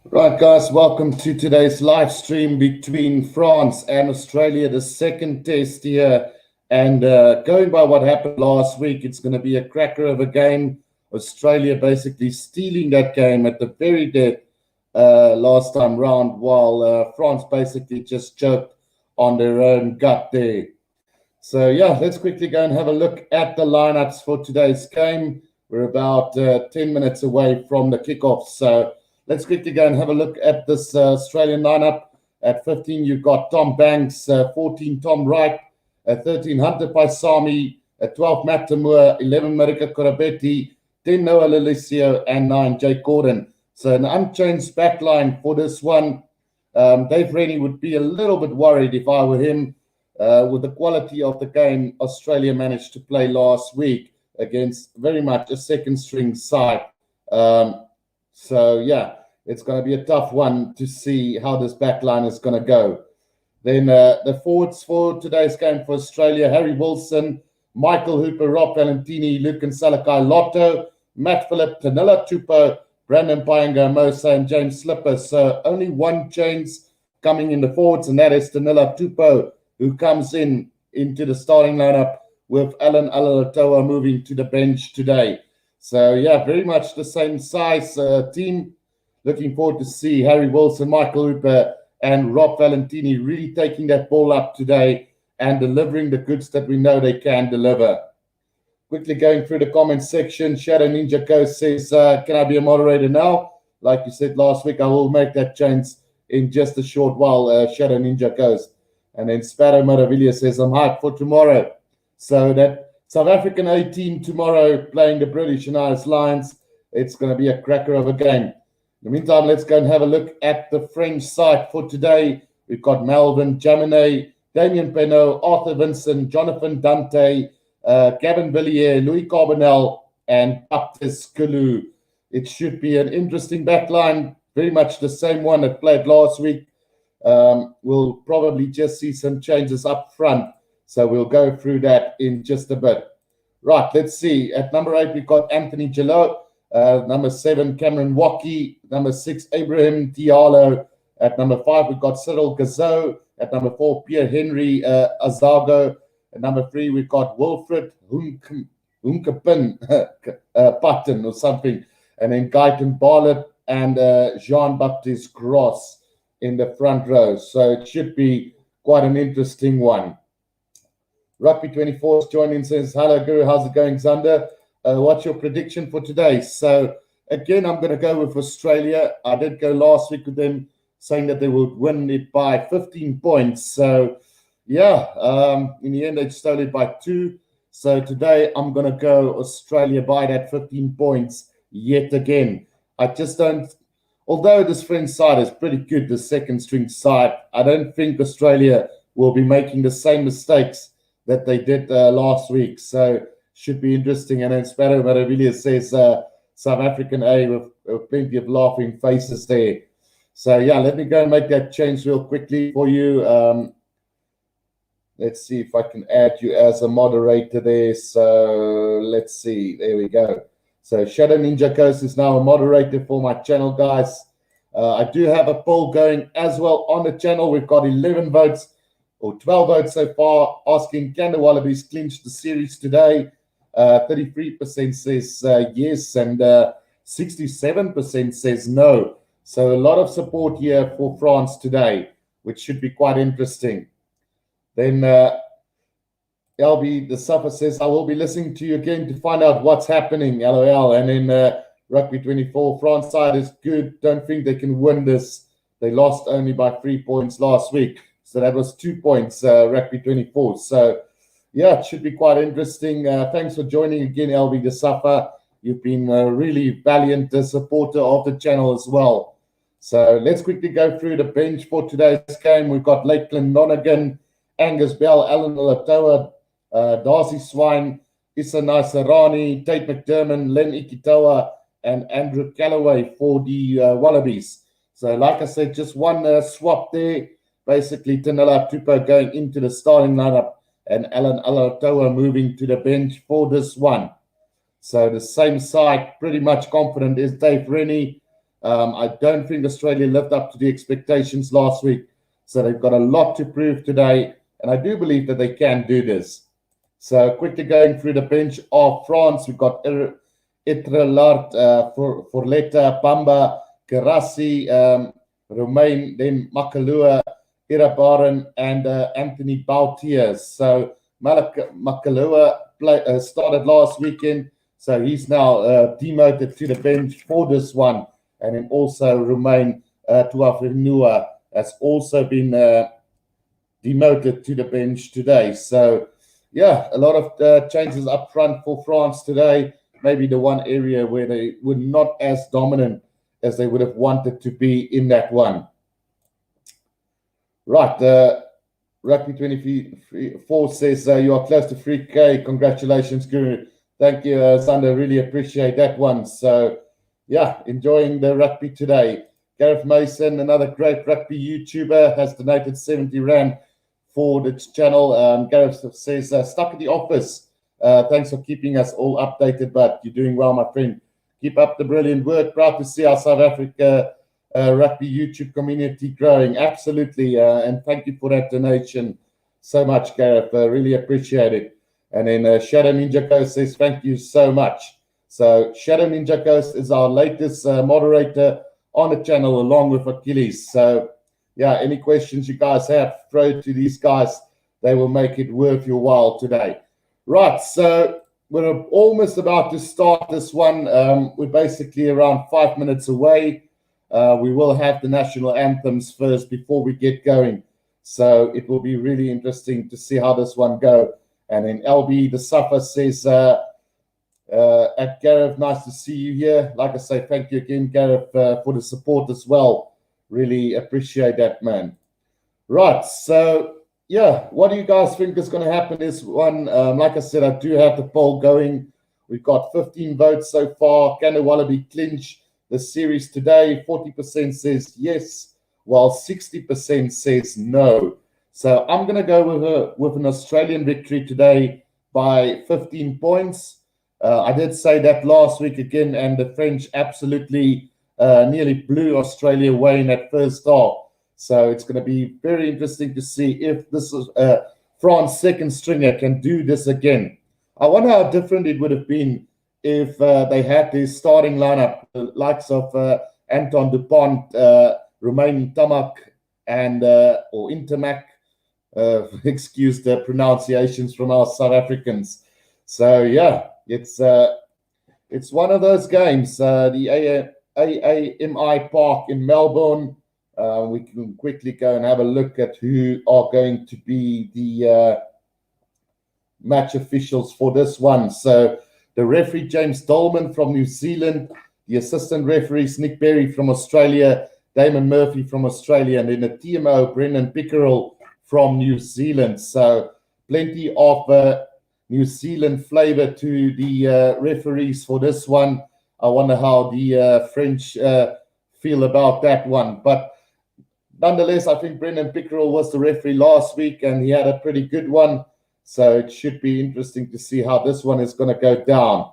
Right, guys, welcome to today's live stream between France and Australia, the second test here. And going by what happened last week, it's going to be a cracker of a game. Australia basically stealing that game at the very dead last time round, while France basically just choked on their own gut there. So, yeah, let's quickly go and have a look at the lineups for today's game. We're about 10 minutes away from the kickoff. So, let's quickly go and have a look at this Australian lineup. At 15, you've got Tom Banks, 14, Tom Wright, 13, Hunter Paisami, 12, Matt Tamua, 11, Marika Korabeti, 10, Noah Lalicio, and 9, Jake Gordon. So, an unchanged backline for this one. Dave Rennie would be a little bit worried if I were him. With the quality of the game Australia managed to play last week against very much a second string side. So, yeah, it's going to be a tough one to see how this back line is going to go. Then the forwards for today's game for Australia, Harry Wilson, Michael Hooper, Rob Valentini, Luke and Salakai Lotto, Matt Phillip, Tanilla Tupo, Brandon Payenga, Mosa, and James Slipper. So only one change coming in the forwards, and that is Tanilla Tupo, who comes into the starting lineup with Alan Alatoa moving to the bench today. So, yeah, very much the same size team. Looking forward to see Harry Wilson, Michael Hooper, and Rob Valentini really taking that ball up today and delivering the goods that we know they can deliver. Quickly going through the comments section, Shadow Ninja Coast says, can I be a moderator now? Like you said last week, I will make that change in just a short while, Shadow Ninja Coast. And then Sparrow Moravilla says, I'm hyped for tomorrow. So that South African A team tomorrow playing the British and Irish Lions, it's going to be a cracker of a game. In the meantime, let's go and have a look at the French side for today. We've got Melvin Jaminet, Damien Penaud, Arthur Vincent, Jonathan Dante, Gavin Villiers, Louis Carbonell, and Baptiste Kulu. It should be an interesting backline, very much the same one that played last week. We'll probably just see some changes up front. So we'll go through that in just a bit. Right, let's see. At number 8, we've got Anthony Jalot. Number 7, Cameron Waukee. Number 6, Abraham Diallo. At number 5, we've got Cyril Gazot. At number 4, Pierre-Henry Azago. At number 3, we've got Wilfred Hunkepin Patton or something. And then Guyton Barlett and Jean-Baptiste Gross in the front row. So it should be quite an interesting one. Rugby 24 is joining, says, hello, Guru, how's it going, Xander? What's your prediction for today? So, again, I'm going to go with Australia. I did go last week with them saying that they would win it by 15 points. So, yeah, in the end, they stole it by 2. So, today, I'm going to go Australia by that 15 points yet again. I just don't, although this French side is pretty good, the second string side, I don't think Australia will be making the same mistakes that they did last week. So should be interesting. And then Sparrow Maravilla says South African A with plenty of laughing faces there. So, yeah, let me go and make that change real quickly for you. Let's see if I can add you as a moderator there. So let's see. There we go. So Shadow Ninja Coast is now a moderator for my channel, guys. I do have a poll going as well on the channel. We've got 11 votes. Or 12 votes so far, asking, can the Wallabies clinch the series today? 33% says yes, and 67% says no. So a lot of support here for France today, which should be quite interesting. Then LB the Suffer says, I will be listening to you again to find out what's happening, LOL. And then Rugby 24, France side is good. Don't think they can win this. They lost only by 3 points last week. So that was 2 points, Rugby 24. So, yeah, it should be quite interesting. Thanks for joining again, LB the Suffer. You've been a really valiant supporter of the channel as well. So let's quickly go through the bench for today's game. We've got Lakeland Nonigan, Angus Bell, Alan Alatoa, Darcy Swine, Issa Naisarani, Tate McDermott, Len Ikitoa, and Andrew Callaway for the Wallabies. So, like I said, just one swap there. Basically, Tanilla Tupo going into the starting lineup and Alan Alatoa moving to the bench for this one. So the same side, pretty much confident, is Dave Rennie. I don't think Australia lived up to the expectations last week. So they've got a lot to prove today. And I do believe that they can do this. So quickly going through the bench of France, we've got Etrelard, Forletta, Bamba, Karasi, Romain, then Makalua, Irabaran, and Anthony Bautier. So Makalua started last weekend, so he's now demoted to the bench for this one. And then also Romain Tuafenua has also been demoted to the bench today. So, yeah, a lot of changes up front for France today. Maybe the one area where they were not as dominant as they would have wanted to be in that one. Right, Rugby 24 says you are close to 3K. Congratulations, Guru. Thank you, Sander. Really appreciate that one. So, yeah, enjoying the rugby today. Gareth Mason, another great rugby YouTuber, has donated 70 Rand for the channel. Gareth says, stuck at the office. Thanks for keeping us all updated, but you're doing well, my friend. Keep up the brilliant work. Proud to see our South Africa rugby YouTube community growing. Absolutely. And thank you for that donation so much, Gareth. Really appreciate it. And then Shadow Ninja Ghost says, thank you so much. So Shadow Ninja Ghost is our latest moderator on the channel along with Achilles. So, yeah, any questions you guys have, throw to these guys. They will make it worth your while today. Right, so we're almost about to start this one. We're basically around 5 minutes away. We will have the national anthems first before we get going. So it will be really interesting to see how this one goes. And then LB, the Suffer, says, at Gareth, nice to see you here. Like I say, thank you again, Gareth, for the support as well. Really appreciate that, man. Right, so, yeah, what do you guys think is going to happen this one? Like I said, I do have the poll going. We've got 15 votes so far. Can the Wallaby clinch the series today? 40% says yes, while 60% says no. So I'm going to go with an Australian victory today by 15 points. I did say that last week again, and the French absolutely nearly blew Australia away in that first half. So it's going to be very interesting to see if this is France second stringer can do this again. I wonder how different it would have been if they had this starting lineup, the likes of Anton Dupont, Romain Tamak, and or Intermac. Excuse the pronunciations from our South Africans. So yeah, it's one of those games. The AAMI Park in Melbourne. We can quickly go and have a look at who are going to be the match officials for this one. So the referee, James Dolman from New Zealand, the assistant referees, Nick Berry from Australia, Damon Murphy from Australia, and then the TMO, Brendan Pickerel from New Zealand. So plenty of New Zealand flavor to the referees for this one. I wonder how the French feel about that one. But nonetheless, I think Brendan Pickerel was the referee last week, and he had a pretty good one. So it should be interesting to see how this one is going to go down.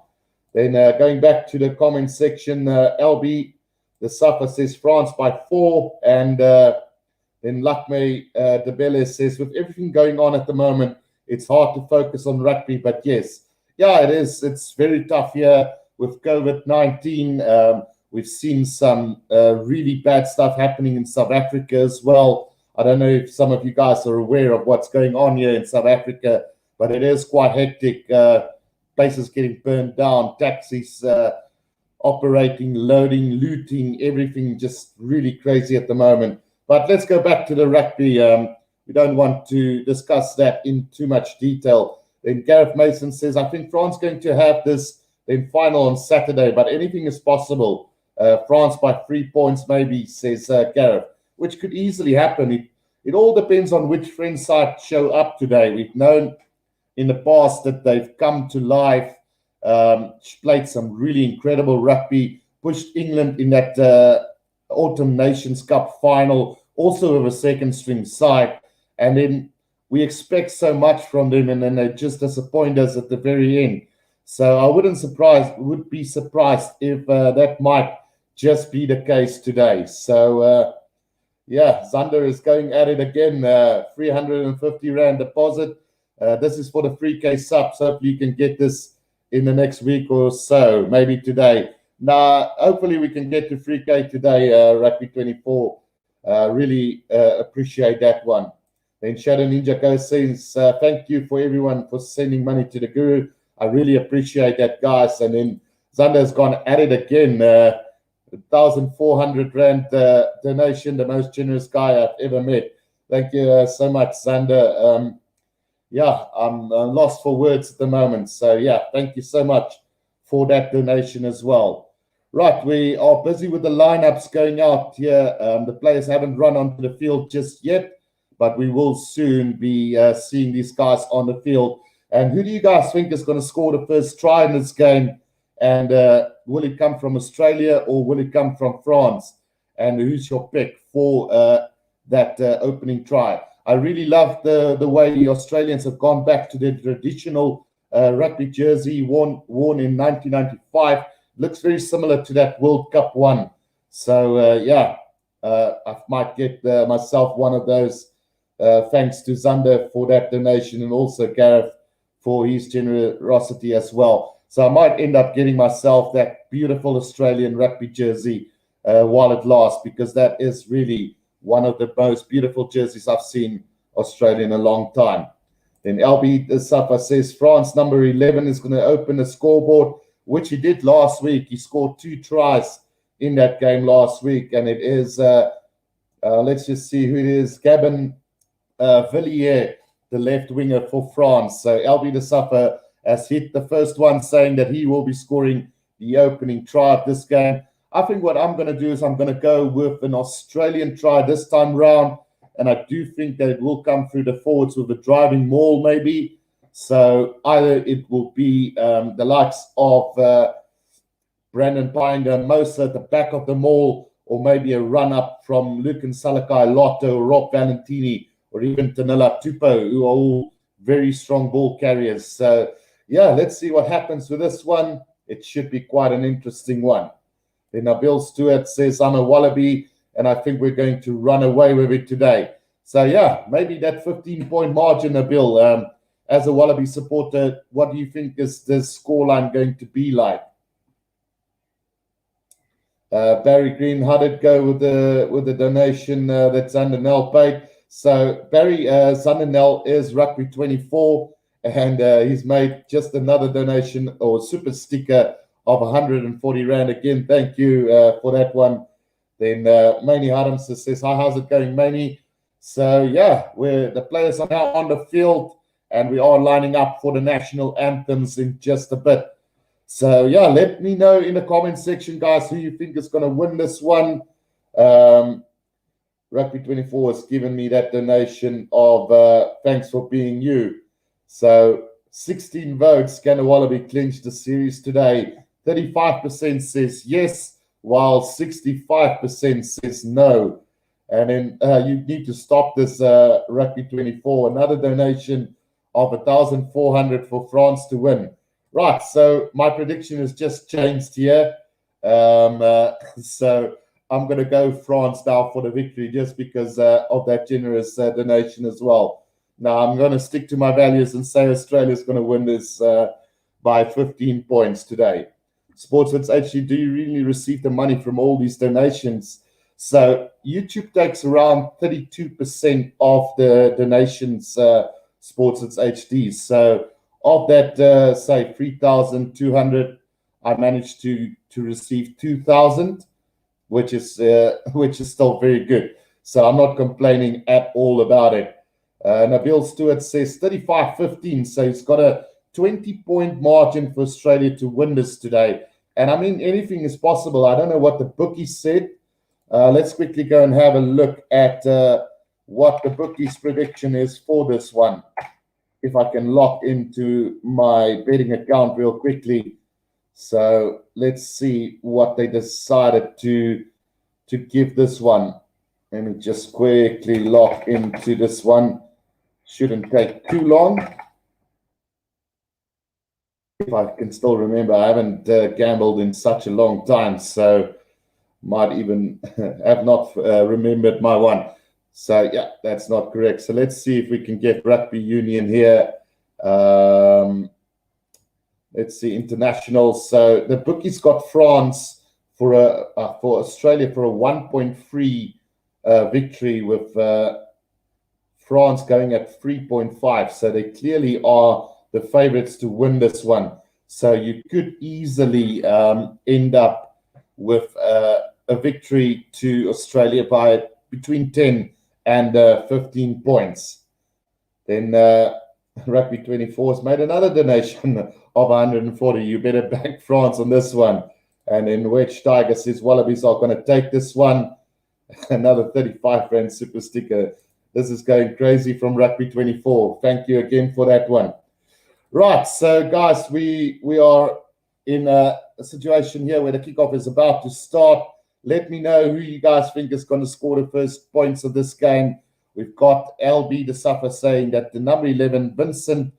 Then going back to the comment section, LB, the Suffer says France by 4. And then Lakme Debele says, with everything going on at the moment, it's hard to focus on rugby. But yes, yeah, it is. It's very tough here with COVID-19. We've seen some really bad stuff happening in South Africa as well. I don't know if some of you guys are aware of what's going on here in South Africa, but it is quite hectic. Places getting burned down, taxis operating, loading, looting, everything just really crazy at the moment. But let's go back to the rugby. We don't want to discuss that in too much detail. Then Gareth Mason says, I think France is going to have this then final on Saturday, but anything is possible. France by 3 points maybe, says Gareth, which could easily happen. It all depends on which French side show up today. We've known in the past that they've come to life, played some really incredible rugby, pushed England in that Autumn Nations Cup final, also with a second string side. And then we expect so much from them, and then they just disappoint us at the very end. So I would be surprised if that might just be the case today. So, yeah, Zander is going at it again. 350 Rand deposit. This is for the 3K subs. Hopefully you can get this in the next week or so, maybe today. Now, hopefully we can get to 3K today, Rugby 24. Really appreciate that one. Then Shadow Ninja Go says, thank you for everyone for sending money to the Guru. I really appreciate that, guys. And then Zander's gone at it again. 1,400 Rand donation, the most generous guy I've ever met. Thank you so much, Zander. Yeah, I'm lost for words at the moment. So, yeah, thank you so much for that donation as well. Right, we are busy with the lineups going out here. The players haven't run onto the field just yet, but we will soon be seeing these guys on the field. And who do you guys think is going to score the first try in this game? And will it come from Australia or will it come from France? And who's your pick for that opening try? I really love the way the Australians have gone back to their traditional rugby jersey worn in 1995. Looks very similar to that World Cup one. So, yeah, I might get myself one of those. Thanks to Zander for that donation and also Gareth for his generosity as well. So I might end up getting myself that beautiful Australian rugby jersey while it lasts, because that is really one of the most beautiful jerseys I've seen Australia in a long time. Then LB Safa says France number 11 is going to open the scoreboard, which he did last week. He scored 2 tries in that game last week, and it is, let's just see who it is, Gabin Villiers, the left winger for France. So LB De Suffer has hit the first one, saying that he will be scoring the opening try of this game. I think what I'm going to do is I'm going to go with an Australian try this time round, and I do think that it will come through the forwards with a driving maul maybe. So either it will be the likes of Brandon Pinder, Mosa at the back of the maul, or maybe a run-up from Lucan Salakai Lotto, Rob Valentini, or even Tanela Tupo, who are all very strong ball carriers. So, yeah, let's see what happens with this one. It should be quite an interesting one. Then Nabil Stewart says, I'm a Wallaby, and I think we're going to run away with it today. So, yeah, maybe that 15-point margin, Nabil. As a Wallaby supporter, what do you think is this scoreline going to be like? Barry Green, how did it go with the donation that Zander Nell paid? So Barry Zander Nell is Rugby 24, and he's made just another donation or super sticker of 140 Rand. Again, thank you for that one. Then Maney Adams says, hi, how's it going, Maney? So, yeah, the players are now on the field, and we are lining up for the national anthems in just a bit. So, yeah, let me know in the comment section, guys, who you think is going to win this one. Rugby 24 has given me that donation of thanks for being you. So, 16 votes. Can the Wallaby clinch the series today? 35% says yes, while 65% says no. And then you need to stop this Rugby 24. Another donation of 1,400 for France to win. Right, so my prediction has just changed here. So I'm going to go France now for the victory, just because of that generous donation as well. Now I'm going to stick to my values and say Australia's going to win this by 15 points today. Sportsman's HG, do you really receive the money from all these donations? So YouTube takes around 32% of the donations, Sportsman's HD. So of that, say 3,200, I managed to receive 2,000, which is still very good. So I'm not complaining at all about it. Nabil Stewart says 35-15, so he's got a 20-point margin for Australia to win this today. And I mean, anything is possible. I don't know what the bookies said. Let's quickly go and have a look at what the bookies' prediction is for this one. If I can log into my betting account real quickly. So let's see what they decided to give this one. Let me just quickly log into this one. Shouldn't take too long. If I can still remember, I haven't gambled in such a long time. So might even have not remembered my one. So, yeah, that's not correct. So let's see if we can get Rugby Union here. Let's see, international. So the bookies got France for Australia for a 1.3 victory, with France going at 3.5. So they clearly are the favorites to win this one. So you could easily end up with a victory to Australia by between 10 and 15 points. Then Rugby 24 has made another donation of 140. You better back France on this one. And then Wedge Tiger says Wallabies are going to take this one. Another 35 Rand super sticker. This is going crazy from Rugby 24. Thank you again for that one. Right, so guys, we are in a situation here where the kickoff is about to start. Let me know who you guys think is going to score the first points of this game. We've got LB the Suffer saying that the number 11, Vincent,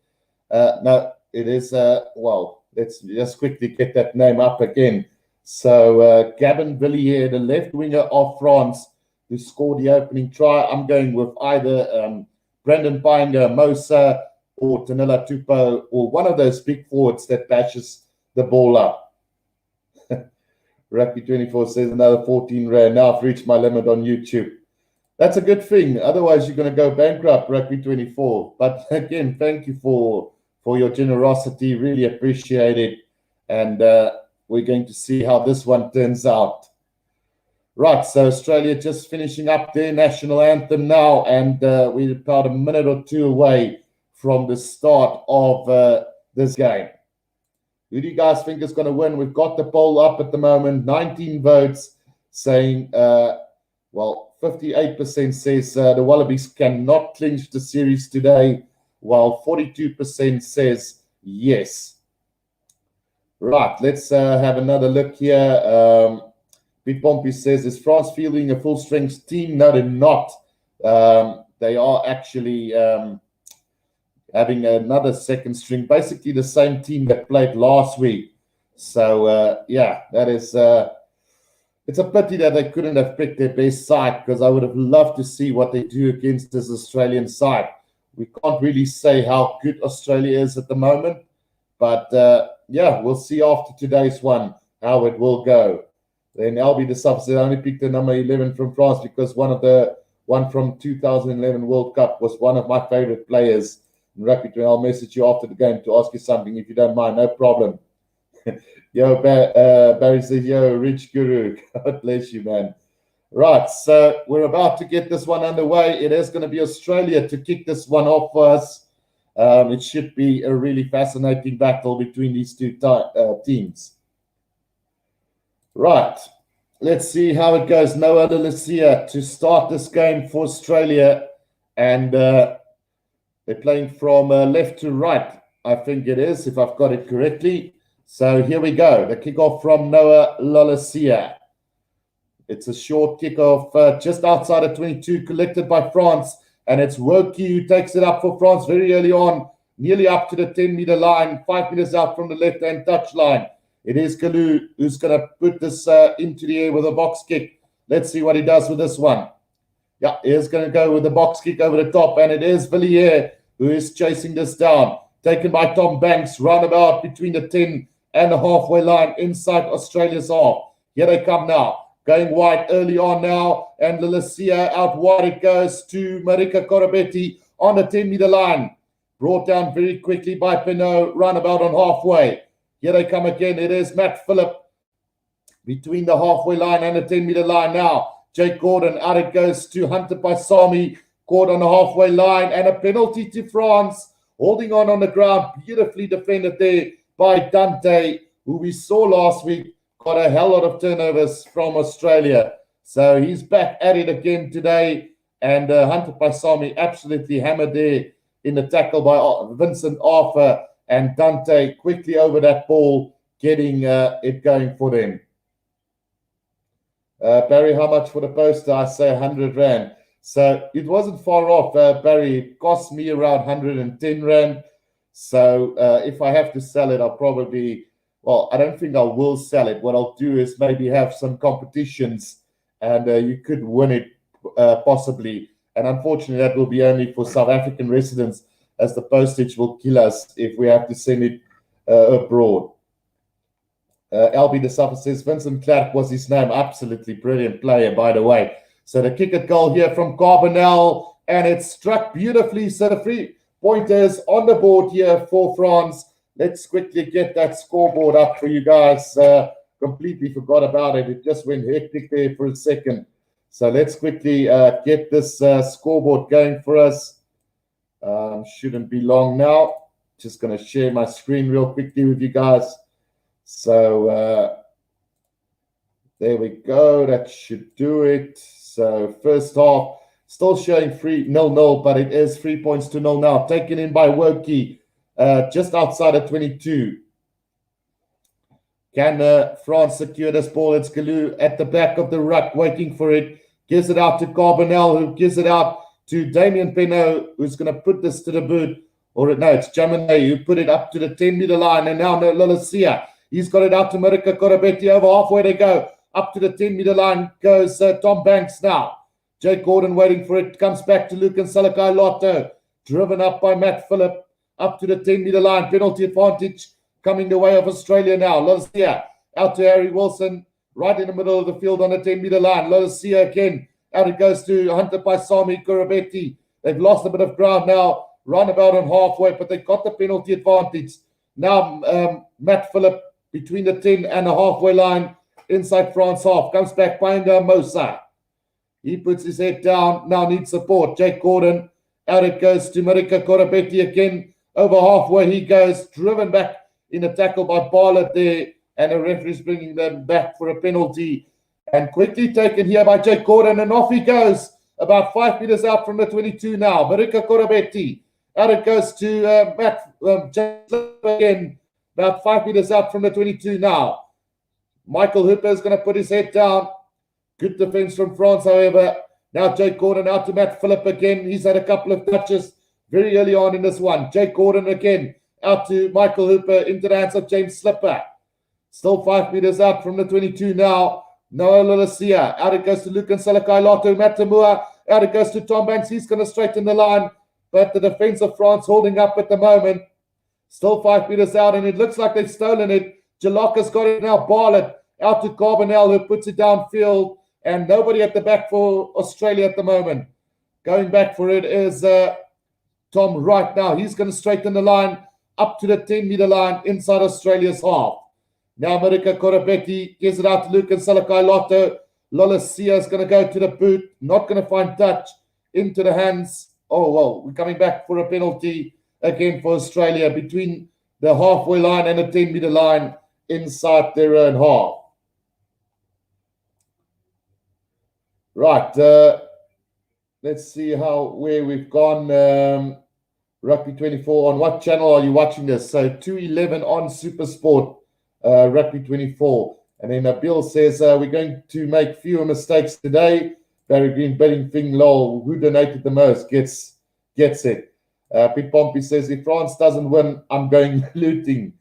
no, it is, well, let's just quickly get that name up again. So Gavin Villiers, the left winger of France, who scored the opening try. I'm going with either Brendan Painger, Mosa, or Tanila Tupou, or one of those big forwards that bashes the ball up. Rugby 24 says another 14 Rand. Now I've reached my limit on YouTube. That's a good thing. Otherwise, you're going to go bankrupt, Rugby 24. But again, thank you for your generosity. Really appreciate it. And we're going to see how this one turns out. Right, so Australia just finishing up their national anthem now. And we're about a minute or two away from the start of this game. Who do you guys think is going to win? We've got the poll up at the moment. 19 votes saying, well, 58% says the Wallabies cannot clinch the series today, while 42% says yes. Right, let's have another look here. Big Pompey says, is France fielding a full-strength team? No, they're not. They are actually having another second string, basically the same team that played last week. So, yeah, that is... it's a pity that they couldn't have picked their best side, because I would have loved to see what they do against this Australian side. We can't really say how good Australia is at the moment, but yeah, we'll see after today's one how it will go. Then LB the Subs said only picked the number 11 from France because one from 2011 World Cup was one of my favorite players. In Rugby, I'll message you after the game to ask you something if you don't mind. No problem. Yo, Barry says, yo, Rich Guru. God bless you, man. Right, so we're about to get this one underway. It is going to be Australia to kick this one off for us. It should be a really fascinating battle between these two teams. Right, let's see how it goes. Noah Lalasia to start this game for Australia. And they're playing from left to right, I think it is, if I've got it correctly. So here we go. The kickoff from Noah Lalasia. It's a short kickoff just outside of 22, collected by France. And it's Woki who takes it up for France very early on, nearly up to the 10-meter line, 5 meters out from the left-hand touch line. It is Kalu who's going to put this into the air with a box kick. Let's see what he does with this one. Yeah, he's going to go with the box kick over the top. And it is Villiers who is chasing this down. Taken by Tom Banks, roundabout between the 10 and the halfway line inside Australia's half. Here they come now. Going wide early on now. And Lalasia out wide it goes to Marika Korobetti on the 10-meter line. Brought down very quickly by Pinot, roundabout on halfway. Here they come again. It is Matt Phillip between the halfway line and the 10-meter line now. Jake Gordon, out it goes to Hunter Paisami, caught on the halfway line, and a penalty to France. Holding on the ground, beautifully defended there by Dante, who we saw last week, got a hell lot of turnovers from Australia. So he's back at it again today, and Hunter Paisami absolutely hammered there in the tackle by Vincent Arthur, and Dante quickly over that ball, getting it going for them. Barry, how much for the poster? I say 100 Rand. So it wasn't far off, Barry. It cost me around 110 Rand. So if I have to sell it, I'll probably well, I don't think I will sell it. What I'll do is maybe have some competitions, and you could win it possibly. And unfortunately, that will be only for South African residents, as the postage will kill us if we have to send it abroad. LB the Suffer says Vincent Clark was his name. Absolutely brilliant player, by the way. So the kick at goal here from Carbonell, and it's struck beautifully. So the 3 pointers on the board here for France. Let's quickly get that scoreboard up for you guys. Completely forgot about it. It just went hectic there for a second. So let's quickly get this scoreboard going for us. Shouldn't be long now. Just going to share my screen real quickly with you guys. So there we go. That should do it. So first half, still showing 0-0, but it is 3 points to 0 now. Taken in by Woki, just outside of 22. Can France secure this ball? It's Galou at the back of the ruck, waiting for it. Gives it out to Carbonell, who gives it out to Damien Penaud, who's going to put this to the boot. Or no, it's Jaminet who put it up to the 10-meter line. And now Lolasia, he's got it out to Marika Korobetti. Over halfway they go. Up to the 10-meter line goes Tom Banks now. Jake Gordon waiting for it. Comes back to Luke and Salakai Lotto. Driven up by Matt Phillip. Up to the 10-meter line. Penalty advantage coming the way of Australia now. Lolasia out to Harry Wilson. Right in the middle of the field on the 10-meter line. Lolasia again. Out it goes to Hunter Paisami Korobetti. They've lost a bit of ground now. Run about on halfway, but they got the penalty advantage. Now Matt Phillip between the 10 and the halfway line inside France half. Comes back behind Mosa. He puts his head down. Now needs support. Jake Gordon. Out it goes to Marika Korobetti again. Over halfway he goes. Driven back in a tackle by Barlett there. And the referee's bringing them back for a penalty. And quickly taken here by Jake Gordon. And off he goes. About 5 meters out from the 22 now. Marika Korobetti. Out it goes to James again. About 5 meters out from the 22 now. Michael Hooper is going to put his head down. Good defense from France, however. Now Jake Gordon out to Matt Phillip again. He's had a couple of touches very early on in this one. Jake Gordon again out to Michael Hooper into the hands of James Slipper. Still 5 meters out from the 22 now. Noah Lolasia. Out it goes to Luke and Salakai Lotto. Matamua. Out it goes to Tom Banks. He's going to straighten the line. But the defense of France holding up at the moment. Still 5 meters out, and it looks like they've stolen it. Jalaka's got it now. Barlett out to Carbonell, who puts it downfield. And nobody at the back for Australia at the moment. Going back for it is Tom Wright now. He's going to straighten the line up to the 10-meter line inside Australia's half. Now Marika Korobetti gives it out to Luke and Salakai Lotto. Lolasia is going to go to the boot. Not going to find touch into the hands. Oh, well, we're coming back for a penalty again for Australia between the halfway line and the 10-meter line inside their own half. Right, let's see where we've gone. Rugby 24, on what channel are you watching this? So 211 on Supersport, Rugby 24. And then Bill says, we're going to make fewer mistakes today. Barry Green betting thing, lol. Who donated the most gets it. Pete Pompey says, if France doesn't win, I'm going looting.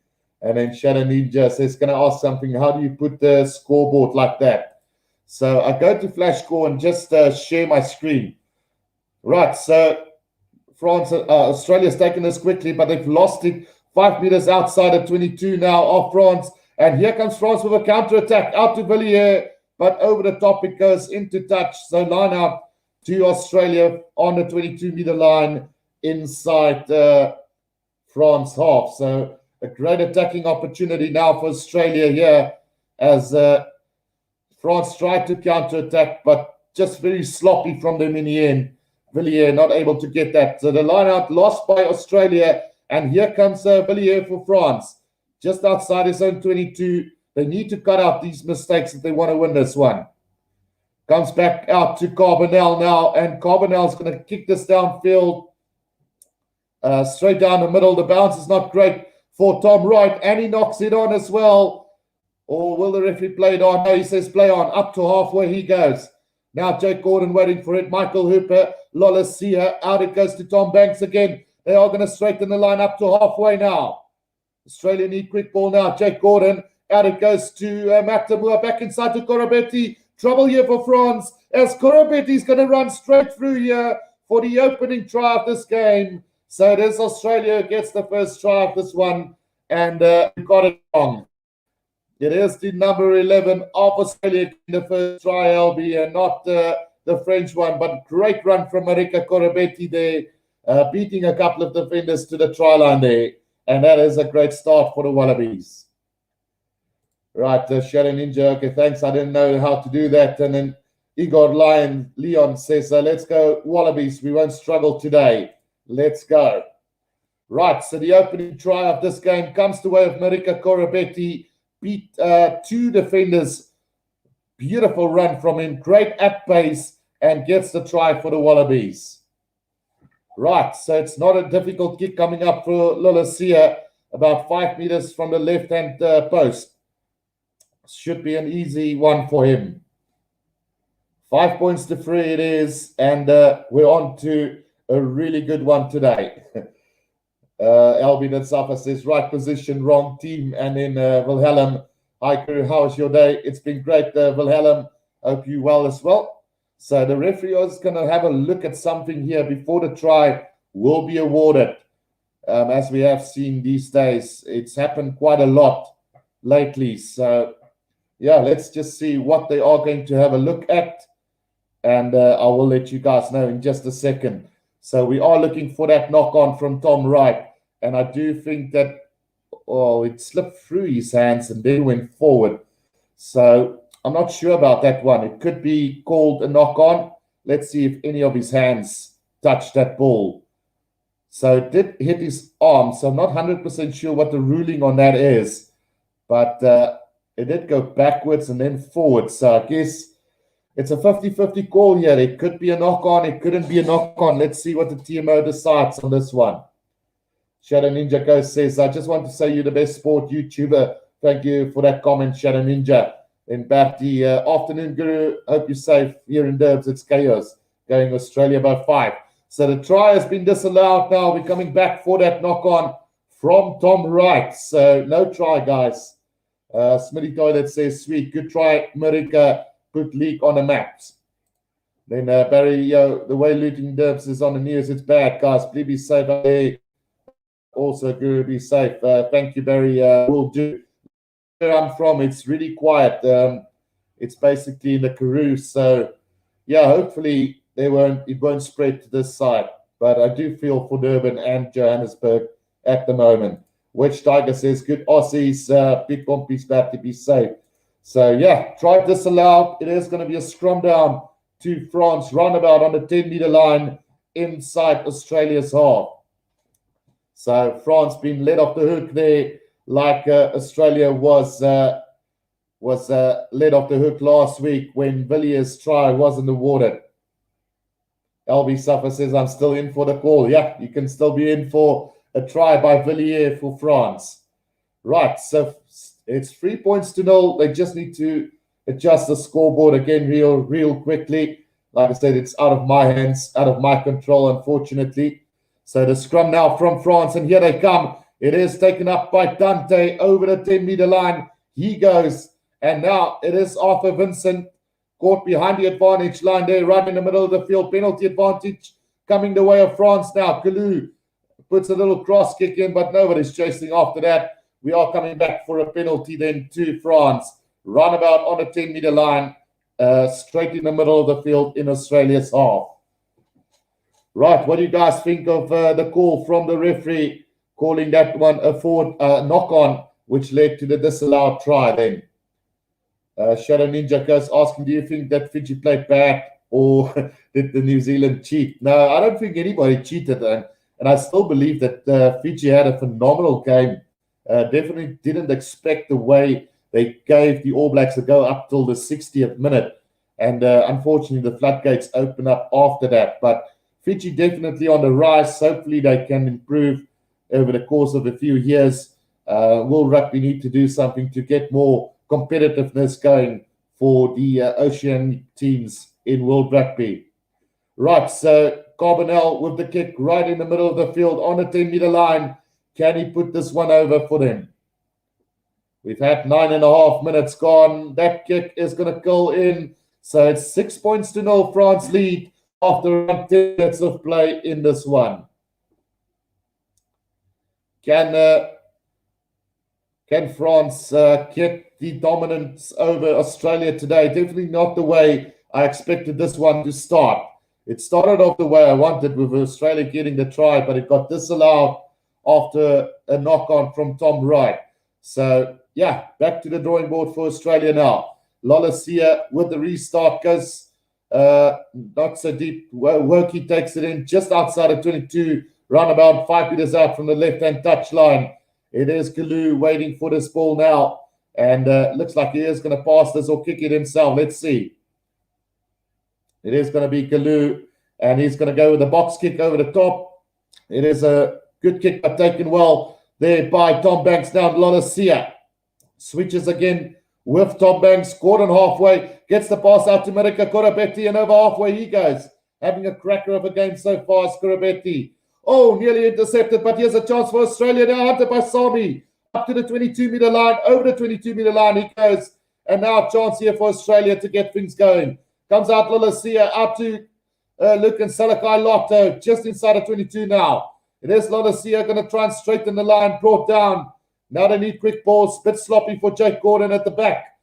And then Shadow Ninja says, can I ask something? How do you put the scoreboard like that? So I go to Flash Score and just share my screen. Right, so France, Australia's taken this quickly, but they've lost it 5 meters outside of 22 now of France. And here comes France with a counter-attack out to Villiers. But over the top, it goes into touch. So line out to Australia on the 22-meter line inside France half. So a great attacking opportunity now for Australia here as France tried to counter-attack, but just very sloppy from them in the end. Villiers not able to get that. So the line out lost by Australia. And here comes Villiers for France. Just outside his own 22. They need to cut out these mistakes if they want to win this one. Comes back out to Carbonell now, and Carbonell's going to kick this downfield. Straight down the middle. The bounce is not great for Tom Wright, and he knocks it on as well. Or will the referee play it on? No, he says play on. Up to halfway he goes. Now Jake Gordon waiting for it. Michael Hooper, Lolasia. Out it goes to Tom Banks again. They are going to straighten the line up to halfway now. Australia need quick ball now. Jake Gordon, out it goes to Matamua, back inside to Korobetti. Trouble here for France, as Korobetti's going to run straight through here for the opening try of this game. So it is Australia who gets the first try of this one, and got it wrong. It is the number 11 of Australia in the first try, LB, and not the French one, but great run from Marika Korobetti there, beating a couple of defenders to the try line there, and that is a great start for the Wallabies. Right, Shadow Ninja, okay, thanks. I didn't know how to do that. And then Igor Leon says, let's go Wallabies. We won't struggle today. Let's go. Right, so the opening try of this game comes the way of Marika Korobetti. Beat two defenders. Beautiful run from him. Great at pace, and gets the try for the Wallabies. Right, so it's not a difficult kick coming up for Lolasia, about 5 meters from the left-hand post. Should be an easy one for him. 5 points to 3 it is, and we're on to a really good one today. Albin and Safa says, right position, wrong team. And then Wilhelm, hi crew, how was your day? It's been great, Wilhelm. Hope you well as well. So the referee is going to have a look at something here before the try will be awarded. As we have seen these days, it's happened quite a lot lately. So yeah, let's just see what they are going to have a look at, and I will let you guys know in just a second. So we are looking for that knock on from Tom Wright, and I do think that it slipped through his hands and then went forward. So I'm not sure about that one. It could be called a knock on. Let's see if any of his hands touched that ball. So it did hit his arm, so I'm not 100% sure what the ruling on that is, but it did go backwards and then forward. So I guess it's a 50-50 call here. It could be a knock-on. It couldn't be a knock-on. Let's see what the TMO decides on this one. Shadow Ninja Ghost says, I just want to say you're the best sport YouTuber. Thank you for that comment, Shadow Ninja. And back the afternoon, Guru. Hope you're safe. Here in Derbs, it's chaos. Going Australia by 5. So the try has been disallowed now. We're coming back for that knock-on from Tom Wright. So no try, guys. Smitty Toilet says, sweet, good try, Marika, put leak on the maps. Then Barry, the way looting Derbs is on the news, it's bad, guys. Please be safe. Hey. Also, Guru, be safe. Thank you, Barry. Will do. Where I'm from, it's really quiet. It's basically in the Karoo. So, yeah, hopefully it won't spread to this side. But I do feel for Durban and Johannesburg at the moment. Wedge Tiger says, good Aussies, big pompies, bad to be safe. So, yeah, try disallowed. It is going to be a scrum down to France, roundabout on the 10-meter line inside Australia's half. So, France being let off the hook there, like Australia was let off the hook last week when Villiers' try wasn't awarded. LB Suffer says, I'm still in for the call. Yeah, you can still be in for a try by Villiers for France. Right, so it's 3 points to 0. They just need to adjust the scoreboard again real quickly. Like I said, it's out of my hands, out of my control, unfortunately. So the scrum now from France, and here they come. It is taken up by Dante over the 10-meter line. He goes, and now it is Arthur Vincent caught behind the advantage line there, right in the middle of the field. Penalty advantage coming the way of France now. Kalou puts a little cross kick in, but nobody's chasing after that. We are coming back for a penalty then to France. Roundabout on the 10-meter line, straight in the middle of the field in Australia's half. Right, what do you guys think of the call from the referee calling that one a forward knock-on, which led to the disallowed try then? Shadow Ninja goes asking, do you think that Fiji played bad or did the New Zealand cheat? No, I don't think anybody cheated. And I still believe that Fiji had a phenomenal game. Definitely didn't expect the way they gave the All Blacks a go up till the 60th minute. And unfortunately, the floodgates opened up after that. But Fiji definitely on the rise. Hopefully they can improve over the course of a few years. Will Rugby need to do something to get more competitiveness going for the Oceanic teams in World Rugby? Right, so Carbonell with the kick right in the middle of the field on the 10-meter line. Can he put this one over for them? We've had 9.5 minutes gone. That kick is going to go in. So it's 6 points to 0. France lead after around 10 minutes of play in this one. Can France get the dominance over Australia today? Definitely not the way I expected this one to start. It started off the way I wanted with Australia getting the try, but it got disallowed after a knock-on from Tom Wright. So, yeah, back to the drawing board for Australia now. Lolasia with the restart goes not so deep. Worky takes it in just outside of 22, round about 5 meters out from the left-hand touchline. It is Kalu waiting for this ball now, and looks like he is going to pass this or kick it himself. Let's see. It is going to be Kalu, and he's going to go with a box kick over the top. It is a good kick, but taken well there by Tom Banks down Lolasia. Switches again with Tom Banks. Gordon halfway. Gets the pass out to Marika Korobetti, and over halfway he goes. Having a cracker of a game so far, Korobetti. Oh, nearly intercepted, but here's a chance for Australia now. Hunted by Sami. Up to the 22-meter line. Over the 22-meter line he goes. And now a chance here for Australia to get things going. Comes out Lolasia, out to Luke and Salakai Lotto. Just inside of 22 now. It is Lolasia going to try and straighten the line. Brought down. Now they need quick balls. Bit sloppy for Jake Gordon at the back.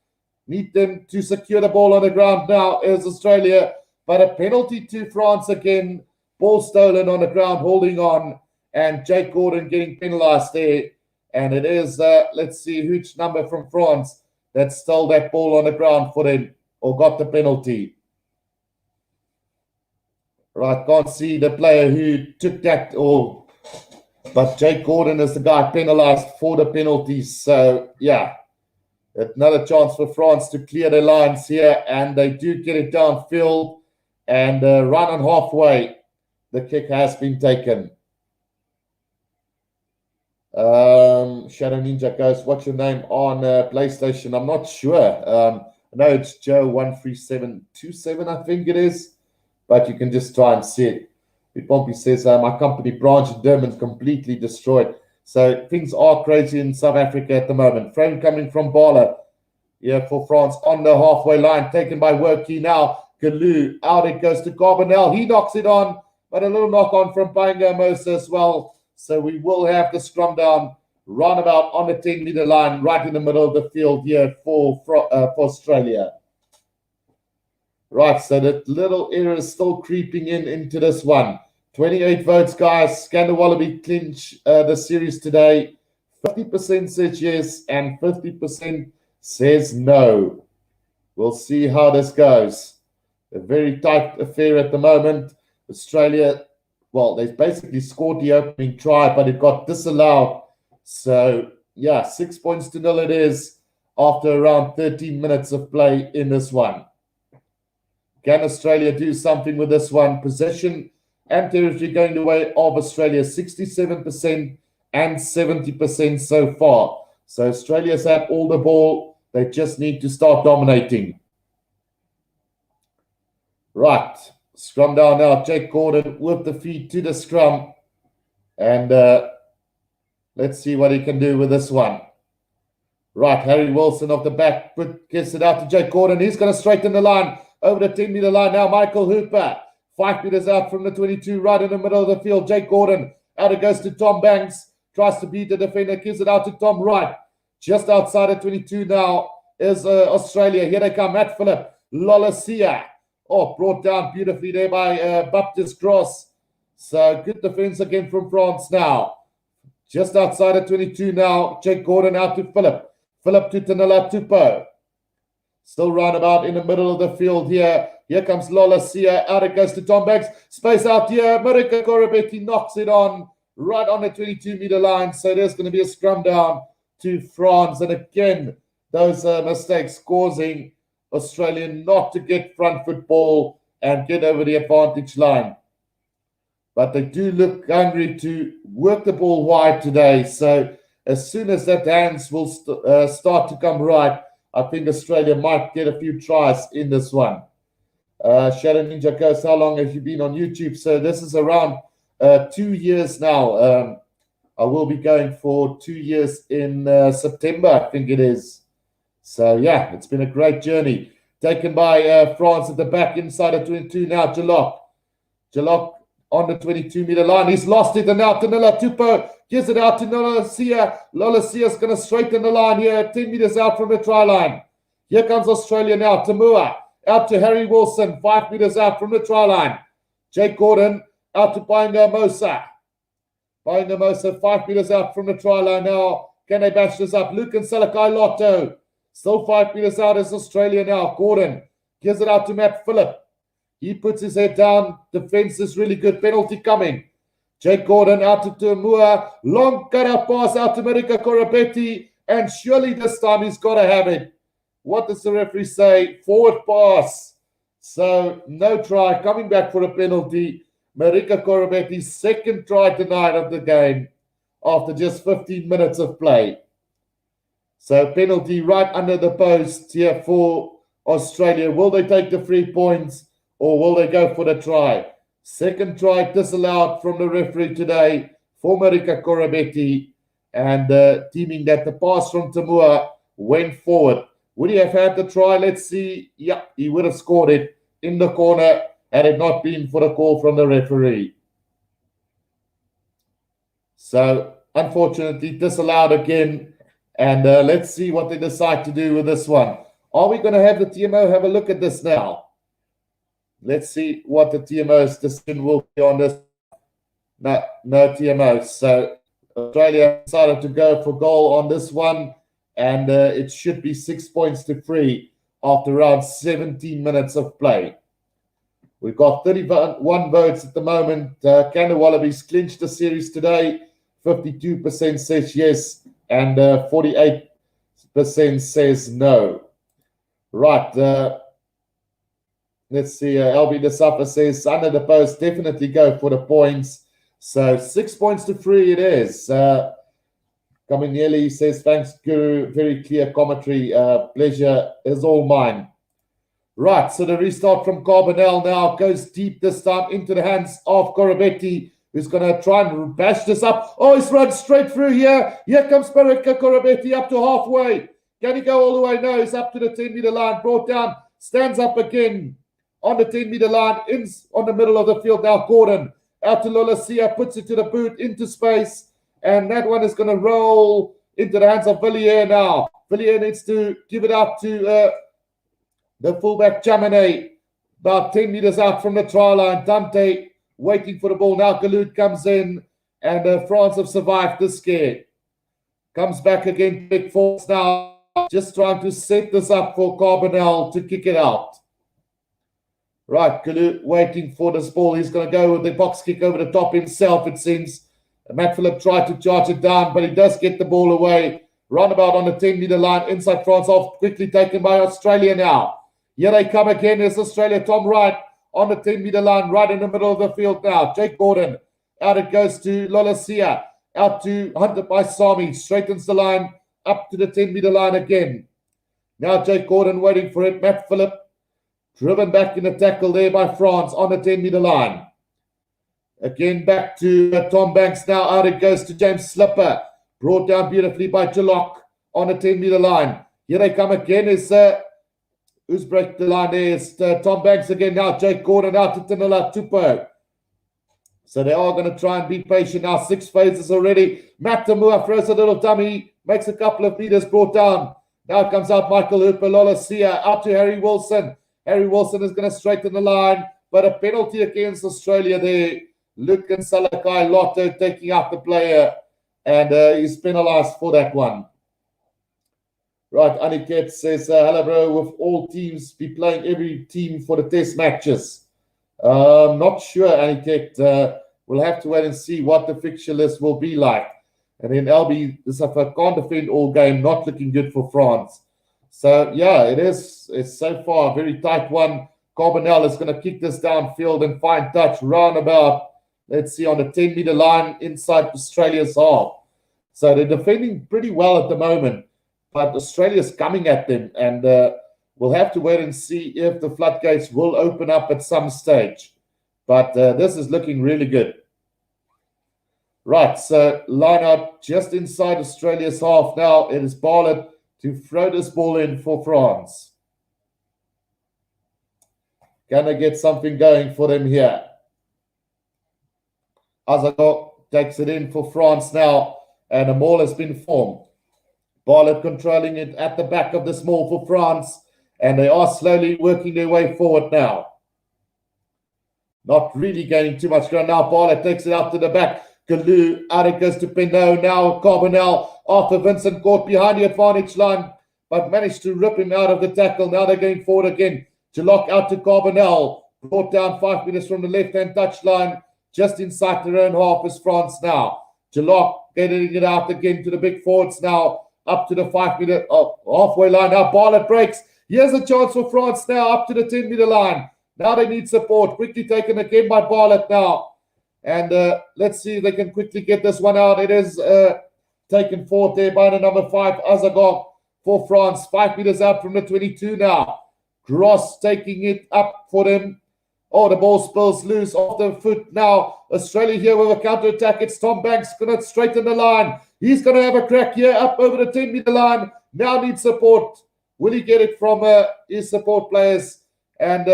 Need them to secure the ball on the ground now is Australia. But a penalty to France again. Ball stolen on the ground, holding on. And Jake Gordon getting penalized there. And it is, let's see, huge number from France that stole that ball on the ground for them or got the penalty. Right, can't see the player who took that but Jake Gordon is the guy penalized for the penalties. So, yeah, another chance for France to clear their lines here. And they do get it downfield. And run on halfway. The kick has been taken. Shadow Ninja goes, what's your name on PlayStation? I'm not sure. I know it's Joe13727, I think it is. But you can just try and see it. Pompey says, my company branch in Durban completely destroyed. So things are crazy in South Africa at the moment. Frame coming from Bala. Yeah, for France on the halfway line. Taken by Worky now. Kalu. Out it goes to Carbonell. He knocks it on. But a little knock on from Painga Mosa as well. So we will have the scrum down roundabout on the 10-meter line right in the middle of the field here for Australia. Right, so that little error is still creeping into this one. 28 votes, guys. Scandal Wallaby clinch the series today. 50% says yes and 50% says no. We'll see how this goes. A very tight affair at the moment. Australia, well, they basically scored the opening try, but it got disallowed. So, yeah, 6 points to 0 it is after around 13 minutes of play in this one. Can Australia do something with this one? Possession and territory going the way of Australia, 67% and 70% so far. So Australia's had all the ball. They just need to start dominating. Right. Scrum down now. Jake Gordon with the feed to the scrum. And let's see what he can do with this one. Right. Harry Wilson off the back. Gets it out to Jake Gordon. He's going to straighten the line. Over the 10-meter line now, Michael Hooper. 5 meters out from the 22, right in the middle of the field. Jake Gordon. Out it goes to Tom Banks. Tries to beat the defender. Gives it out to Tom Wright. Just outside of 22 now is Australia. Here they come. Matt Phillip. Lolasia. Oh, brought down beautifully there by Baptiste Gross. So good defense again from France now. Just outside of 22 now. Jake Gordon out to Phillip. Phillip to Tanela Tupo. Still roundabout in the middle of the field here. Here comes Lolasia. Out it goes to Tom Banks. Space out here. Marika Korobetti knocks it on right on the 22-meter line. So there's going to be a scrum down to France. And again, those mistakes causing Australia not to get front foot ball and get over the advantage line. But they do look hungry to work the ball wide today. So as soon as that hands will start to come right, I think Australia might get a few tries in this one. Shadow Ninja goes, how long have you been on YouTube? So this is around 2 years now. I will be going for 2 years in September, I think it is. So, yeah, it's been a great journey. Taken by France at the back inside of 22 now, Jalok. Jalok on the 22-meter line. He's lost it, and now Tanila Tupo gives it out to Lolasia. Lolasia's going to straighten the line here, 10 meters out from the try line. Here comes Australia now. Tamua out to Harry Wilson, 5 meters out from the try line. Jake Gordon out to Painga Mosa. Painga Mosa, 5 meters out from the try line now. Can they bash this up? Luke and Salakai Lotto. Still 5 meters out is Australia now. Gordon gives it out to Matt Phillip. He puts his head down. Defense is really good. Penalty coming. Jake Gordon out to Tamua. Long cut-out pass out to Marika Koropetti. And surely this time he's got to have it. What does the referee say? Forward pass. So no try. Coming back for a penalty. Marika Korobetti's second try tonight of the game after just 15 minutes of play. So penalty right under the post here for Australia. Will they take the 3 points or will they go for the try? Second try disallowed from the referee today for Marika Korobetti, and deeming that the pass from Tamua went forward. Would he have had the try? Let's see. Yep, he would have scored it in the corner had it not been for the call from the referee. So, unfortunately, disallowed again. And let's see what they decide to do with this one. Are we going to have the TMO have a look at this now? Let's see what the TMO's decision will be on this. No TMO. So, Australia decided to go for goal on this one. And it should be 6 points to 3 after around 17 minutes of play. We've got 31 votes at the moment. Canada Wallabies clinched the series today. 52% says yes, and 48% says no. Right. Let's see. LB Desafa says under the post, definitely go for the points. So 6 points to 3 it is. Coming nearly says, thanks, Guru. Very clear commentary. Pleasure is all mine. Right, so the restart from Carbonell now goes deep this time into the hands of Korobetti, who's going to try and bash this up. Oh, he's run straight through here. Here comes Marika Korobetti up to halfway. Can he go all the way? No, he's up to the 10-meter line, brought down, stands up again on the 10-meter line, in on the middle of the field now. Gordon out to Lolasia, puts it to the boot, into space. And that one is going to roll into the hands of Villiers now. Villiers needs to give it out to the fullback Chaminade, about 10 meters out from the try line. Dante waiting for the ball. Now Galut comes in, and France have survived this scare. Comes back again, big force now. Just trying to set this up for Carbonell to kick it out. Right, Galut waiting for this ball. He's going to go with the box kick over the top himself, it seems. Matt Phillip tried to charge it down, but he does get the ball away. Roundabout on the 10-meter line, inside France off, quickly taken by Australia now. Here they come again. There's Australia. Tom Wright on the 10-meter line, right in the middle of the field now. Jake Gordon. Out it goes to Lolasia. Out to Hunter by Sami. Straightens the line up to the 10-meter line again. Now Jake Gordon waiting for it. Matt Phillip driven back in the tackle there by France on the 10-meter line. Again back to Tom Banks now. Out it goes to James Slipper. Brought down beautifully by Jalok on the 10-meter line. Here they come again. Is who's break the line there? It's Tom Banks again now. Jake Gordon out to Tanila Tupo. So they are going to try and be patient now. 6 phases already. Matt Tamua throws a little dummy. Makes a couple of meters, brought down. Now comes out Michael Hooper. Lolasia out to Harry Wilson. Harry Wilson is going to straighten the line. But a penalty against Australia there. Luke and Salakai Lotto taking out the player. And he's penalised for that one. Right, Aniket says, hello, bro. Will all teams be playing every team for the test matches? Not sure, Aniket. We'll have to wait and see what the fixture list will be like. And then LB, this can't defend all game, not looking good for France. So, yeah, it's so far a very tight one. Carbonell is going to kick this downfield and find touch roundabout. Let's see, on the 10-meter line inside Australia's half. So they're defending pretty well at the moment. But Australia's coming at them, and we'll have to wait and see if the floodgates will open up at some stage. But this is looking really good. Right, so line out just inside Australia's half now. It is Bartlett to throw this ball in for France. Can they get something going for them here? Azago takes it in for France now, and a maul has been formed. Bartlett controlling it at the back of this maul for France, and they are slowly working their way forward now. Not really gaining too much ground now. Bartlett takes it out to the back. Galoo, out it goes to Pinot. Now Carbonell after Vincent caught behind the advantage line, but managed to rip him out of the tackle. Now they're going forward again. Jalok out to Carbonell. Brought down 5 meters from the left-hand touchline. Just inside their own half is France now. Jalok getting it out again to the big forwards now. Up to the 5 meter halfway line. Now Bartlett breaks. Here's a chance for France now up to the 10 meter line. Now they need support. Quickly taken again by Bartlett now. And let's see if they can quickly get this one out. It is taken forward there by the number 5, Azagog for France. 5 meters out from the 22 now. Gross taking it up for them. Oh, the ball spills loose off the foot now. Australia here with a counter-attack. It's Tom Banks going to straighten the line. He's going to have a crack here up over the 10-meter line. Now needs support. Will he get it from his support players? And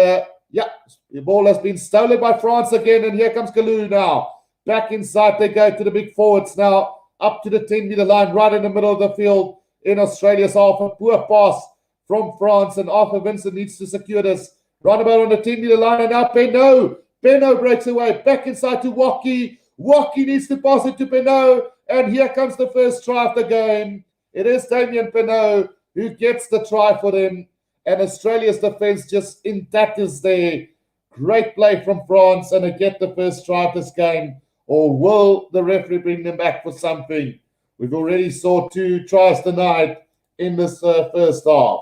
yeah, the ball has been stolen by France again. And here comes Galoo now. Back inside they go to the big forwards now. Up to the 10-meter line, right in the middle of the field in Australia's half. A poor pass from France. And Arthur Vincent needs to secure this. Roundabout on the 10-meter line. And now Pinot. Pinot breaks away. Back inside to Waki. Waki needs to pass it to Pinot. And here comes the first try of the game. It is Damien Pinot who gets the try for them. And Australia's defense just in tatters there. Great play from France, and they get the first try of this game. Or will the referee bring them back for something? We've already saw 2 tries tonight in this first half.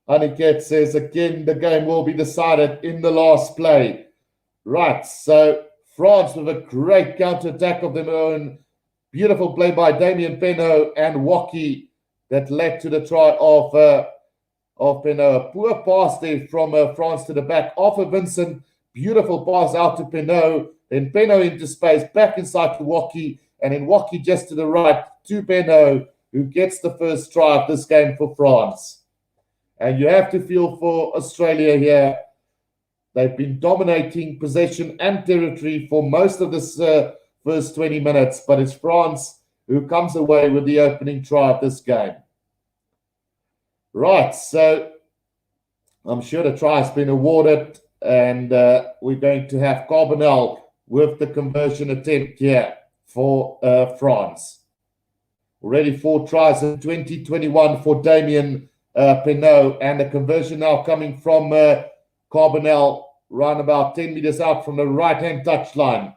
Aniket says again the game will be decided in the last play. Right, so France with a great counter-attack of their own. Beautiful play by Damien Pinot and Waki that led to the try of Pinot. Poor pass there from France to the back. Arthur Vincent, beautiful pass out to Pinot. Then Pinot into space, back inside to Waki. And then Waki just to the right to Pinot, who gets the first try of this game for France. And you have to feel for Australia here. They've been dominating possession and territory for most of this first 20 minutes. But it's France who comes away with the opening try of this game. Right, so I'm sure the try has been awarded, and we're going to have Carbonell with the conversion attempt here for France. Already 4 tries in 2021 for Damien Pinot, and the conversion now coming from Carbonell, round about 10 meters out from the right-hand touchline.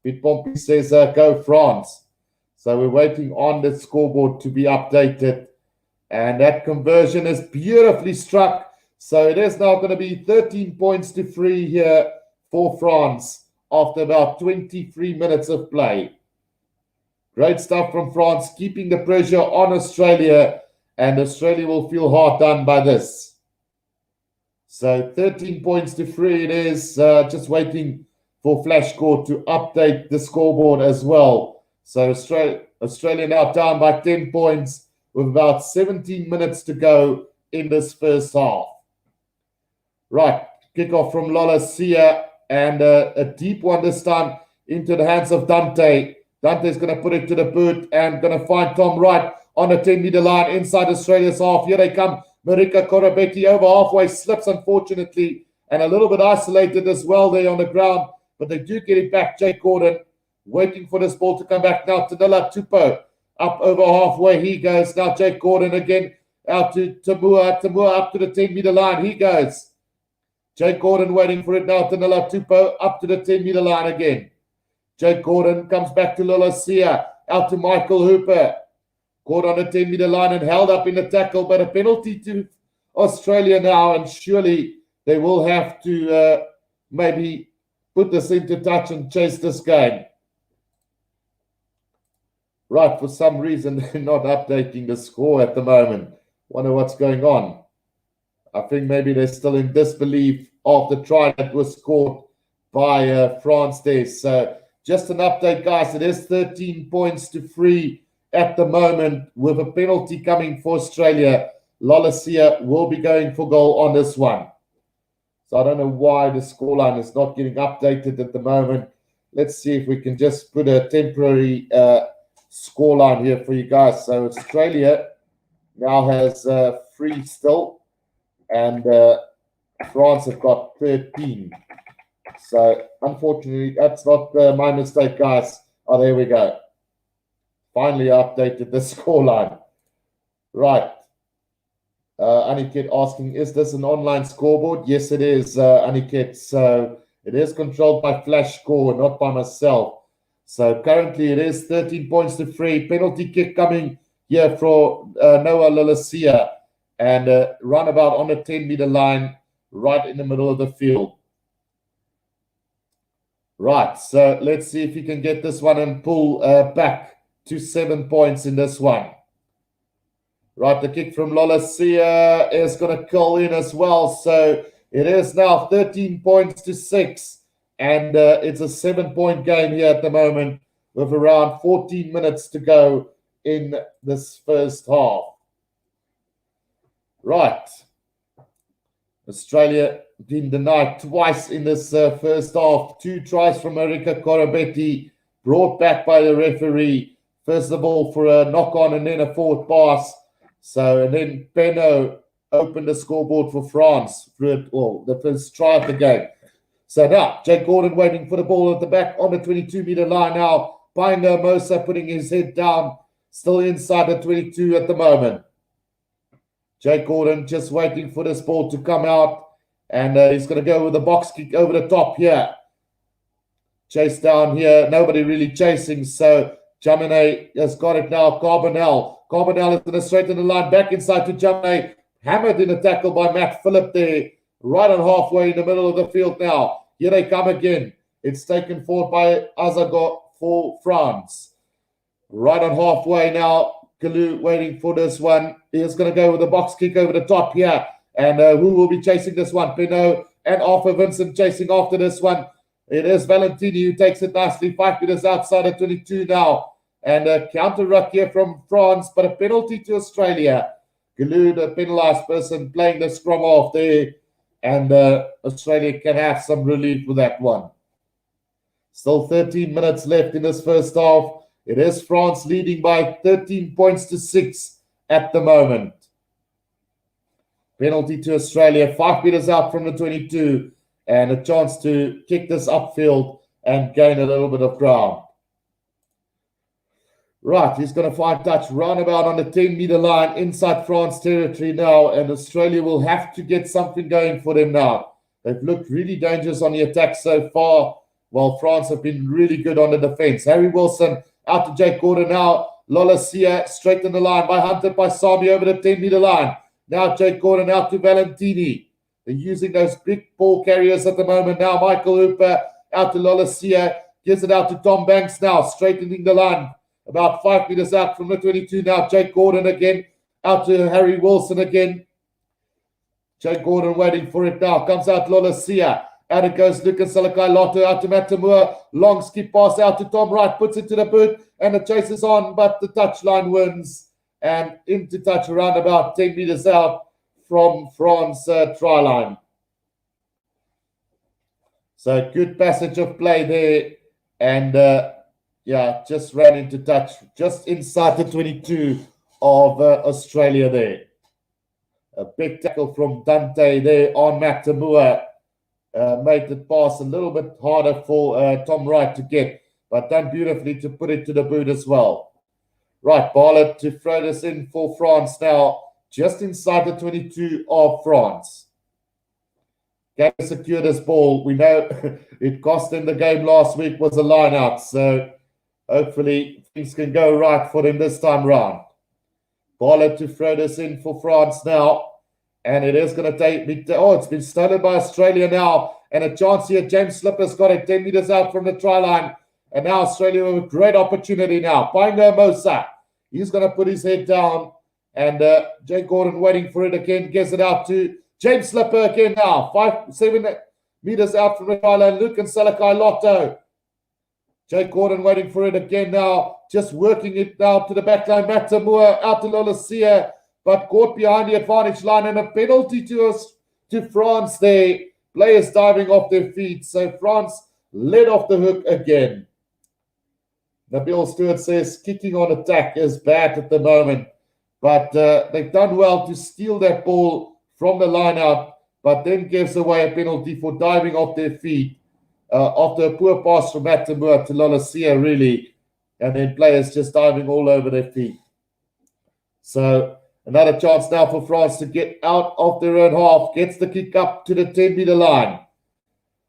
Pete Pompey says, go France. So we're waiting on the scoreboard to be updated. And that conversion is beautifully struck. So it is now going to be 13 points to 3 here for France after about 23 minutes of play. Great stuff from France, keeping the pressure on Australia. And Australia will feel hard done by this. So 13 points to 3 it is. Just waiting for Flashcore to update the scoreboard as well. So Australia now down by 10 points with about 17 minutes to go in this first half. Right, kickoff from Lola Sia, and a deep one this time into the hands of Dante. Dante's going to put it to the boot and going to find Tom Wright on the 10-meter line inside Australia's half. Here they come. Marika Korobetti over halfway, slips unfortunately, and a little bit isolated as well there on the ground, but they do get it back. Jake Gordon waiting for this ball to come back now to Nila Tupou. Up over halfway he goes. Now Jake Gordon again out to Tamua. Tamua up to the 10-meter line. He goes. Jake Gordon waiting for it now to Nila Tupou. Up to the 10-meter line again. Jake Gordon comes back to Lola Sia. Out to Michael Hooper. Caught on the 10-meter line and held up in the tackle. But a penalty to Australia now. And surely they will have to maybe put this into touch and chase this game. Right, for some reason, they're not updating the score at the moment. Wonder what's going on. I think maybe they're still in disbelief of the try that was scored by France there. So just an update, guys. It is 13 points to 3 at the moment with a penalty coming for Australia. Lolasia will be going for goal on this one. So I don't know why the scoreline is not getting updated at the moment. Let's see if we can just put a temporary scoreline here for you guys. So Australia now has 3 still, and France have got 13. So unfortunately, that's not my mistake, guys. Oh, there we go. Finally updated the scoreline. Right. Aniket asking, is this an online scoreboard? Yes, it is, Aniket. So it is controlled by Flash Score, not by myself. So currently it is 13 points to 3. Penalty kick coming here for Noah Lolasia. And run about on the 10-meter line, right in the middle of the field. Right, so let's see if he can get this one and pull back to 7 points in this one. Right, the kick from Lolasia is going to call in as well. So it is now 13 points to 6. And it's a 7-point game here at the moment with around 14 minutes to go in this first half. Right. Australia been denied twice in this first half. 2 tries from Marika Korobetti, brought back by the referee. First of all for a knock-on and then a forward pass. So, and then Peno opened the scoreboard for France through the first try of the game. So now, Jake Gordon waiting for the ball at the back on the 22-meter line now. Painga Mosa putting his head down, still inside the 22 at the moment. Jake Gordon just waiting for this ball to come out, and he's going to go with a box kick over the top here. Chase down here, nobody really chasing, so Jamine has got it now. Carbonell is going to straighten the line back inside to Jamine. Hammered in a tackle by Matt Phillip there, right on halfway in the middle of the field now. Here they come again. It's taken forward by Azagot for France. Right on halfway now. Kalu waiting for this one. He's going to go with a box kick over the top here. And who will be chasing this one? Pinot and Arthur Vincent chasing after this one. It is Valentini who takes it nicely. 5 meters outside of 22 now. And a counter ruck here from France, but a penalty to Australia. Kalu, the penalised person, playing the scrum off there. And Australia can have some relief with that one. Still 13 minutes left in this first half. It is France leading by 13 points to 6 at the moment. Penalty to Australia, 5 meters out from the 22, and a chance to kick this upfield and gain a little bit of ground. Right, he's going to find touch roundabout on the 10-meter line inside France territory now, and Australia will have to get something going for them now. They've looked really dangerous on the attack so far, while France have been really good on the defense. Harry Wilson out to Jake Gordon now. Lolasia straight in the line by Hunter by Sami over the 10-meter line. Now Jake Gordon out to Valentini. They're using those big ball carriers at the moment now. Michael Hooper out to Lolasia. Gives it out to Tom Banks now, straightening the line. About 5 meters out from the 22 now. Jake Gordon again. Out to Harry Wilson again. Jake Gordon waiting for it now. Comes out Lolasia. Out it goes Lucas Salakai-Lotto out to Matamua. Long skip pass out to Tom Wright. Puts it to the boot. And the chase is on. But the touchline wins. And into touch around about 10 meters out from France try line. So good passage of play there. And just ran into touch just inside the 22 of Australia there. A big tackle from Dante there on Matamua. Made the pass a little bit harder for Tom Wright to get, but done beautifully to put it to the boot as well. Right, Barlett to throw this in for France now, just inside the 22 of France. Can secure this ball. We know it cost them the game last week was a line out, so hopefully things can go right for them this time round. Barlett to throw this in for France now. And it is going to take me. It's been stolen by Australia now. And a chance here. James Slipper's got it 10 meters out from the try line. And now Australia with a great opportunity now. Painga Mosa. He's going to put his head down. And Jake Gordon waiting for it again. Gets it out to James Slipper again now. 7 meters out from the try line. Luke and Salakai Lotto. Jake Gordon waiting for it again now. Just working it now to the back line. Matamua out to Lolasia, but caught behind the advantage line, and a penalty to France there. Players diving off their feet. So France led off the hook again. Nabil Stewart says kicking on attack is bad at the moment, but they've done well to steal that ball from the line out, but then gives away a penalty for diving off their feet after a poor pass from Matamua to Lolasia, really, and then players just diving all over their feet. So another chance now for France to get out of their own half, gets the kick up to the 10-meter line.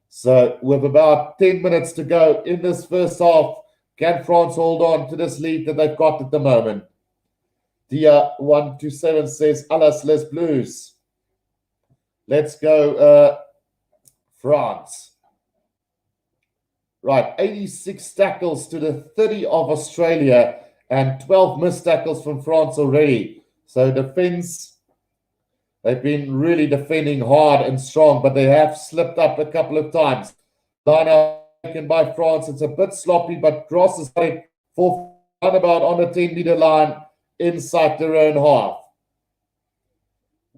So with about 10 minutes to go in this first half, can France hold on to this lead that they've got at the moment? Dia127 says, Alas les Blues. Let's go France. Right, 86 tackles to the 30 of Australia and 12 missed tackles from France already. So defense, they've been really defending hard and strong, but they have slipped up a couple of times. Line out taken by France. It's a bit sloppy, but Gross is heading for about on the 10-meter line inside their own half.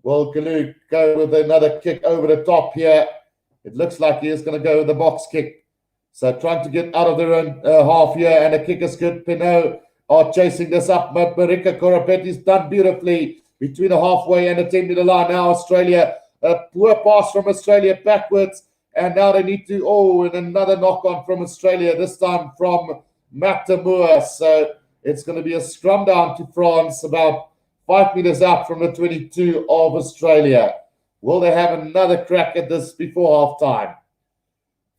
Will Kalu go with another kick over the top here? It looks like he is going to go with the box kick. So trying to get out of their own half here, and the kick is good. Pinot are chasing this up, but Marika Korapeti's done beautifully between the halfway and the 10-meter line. Now Australia, a poor pass from Australia backwards, and now they need to, and another knock-on from Australia, this time from Matamua. So it's going to be a scrum down to France, about 5 meters out from the 22 of Australia. Will they have another crack at this before half-time?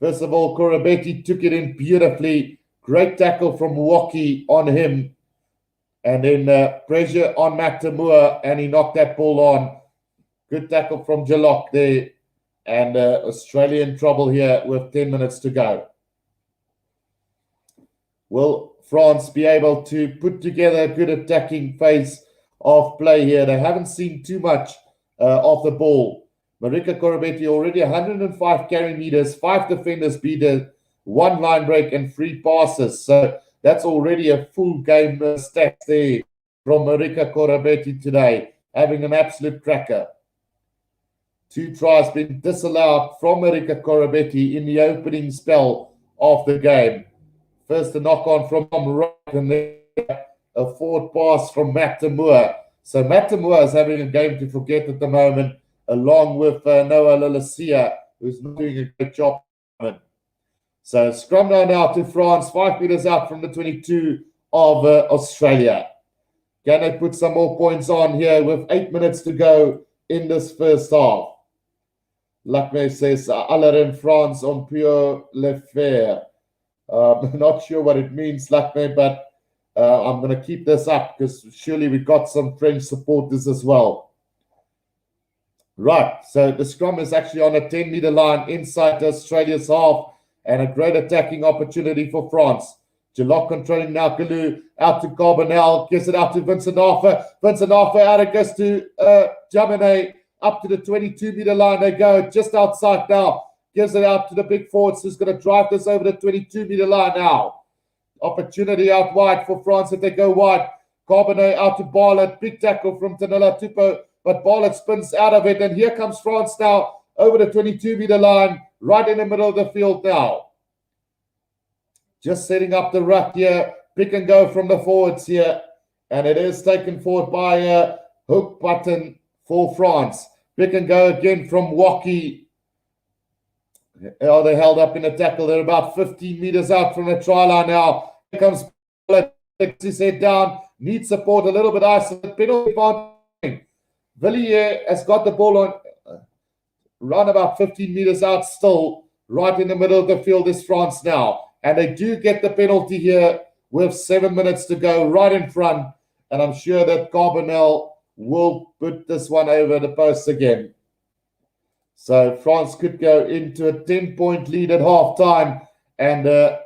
First of all, Korabeti took it in beautifully. Great tackle from Waki on him. And then pressure on Matamua, and he knocked that ball on. Good tackle from Jalok there. And Australia in trouble here with 10 minutes to go. Will France be able to put together a good attacking phase of play here? They haven't seen too much of the ball. Marika Korabeti already 105 carry meters, 5 defenders beaten, 1 line break, and 3 passes. So that's already a full game stats there from Marika Korabeti today, having an absolute cracker. 2 tries been disallowed from Marika Korabeti in the opening spell of the game. First a knock-on from right, and then a forward pass from Matamua. So Matamua is having a game to forget at the moment, along with Noah Lalasia, who's not doing a great job. So scrum now to France, 5 meters out from the 22 of Australia. Can they put some more points on here with 8 minutes to go in this first half? Lacme says, aller in France on peut le faire. Not sure what it means, Lacme, but I'm going to keep this up because surely we got some French supporters as well. Right, so the scrum is actually on a 10-meter line inside Australia's half, and a great attacking opportunity for France. Jalok controlling now. Kalu out to Carbonell, gives it out to Vincent Arthur. Vincent Arthur out, it goes to Jamine, up to the 22-meter line. They go just outside now. Gives it out to the big forwards, who's going to drive this over the 22-meter line now. Opportunity out wide for France if they go wide. Carbonell out to Barlett. Big tackle from Tanela Tupo, but Barlett spins out of it. And here comes France now over the 22-meter line, right in the middle of the field now. Just setting up the ruck here. Pick and go from the forwards here. And it is taken forward by Hook Button for France. Pick and go again from Waki. Oh, they held up in a tackle. They're about 15 meters out from the try line now. Here comes Barlett. Picks his head down. Needs support a little bit. Isolated. Penalty. Villiers has got the ball on. Run about 15 meters out still. Right in the middle of the field is France now. And they do get the penalty here with 7 minutes to go right in front. And I'm sure that Carbonell will put this one over the post again. So France could go into a 10-point lead at halftime. And a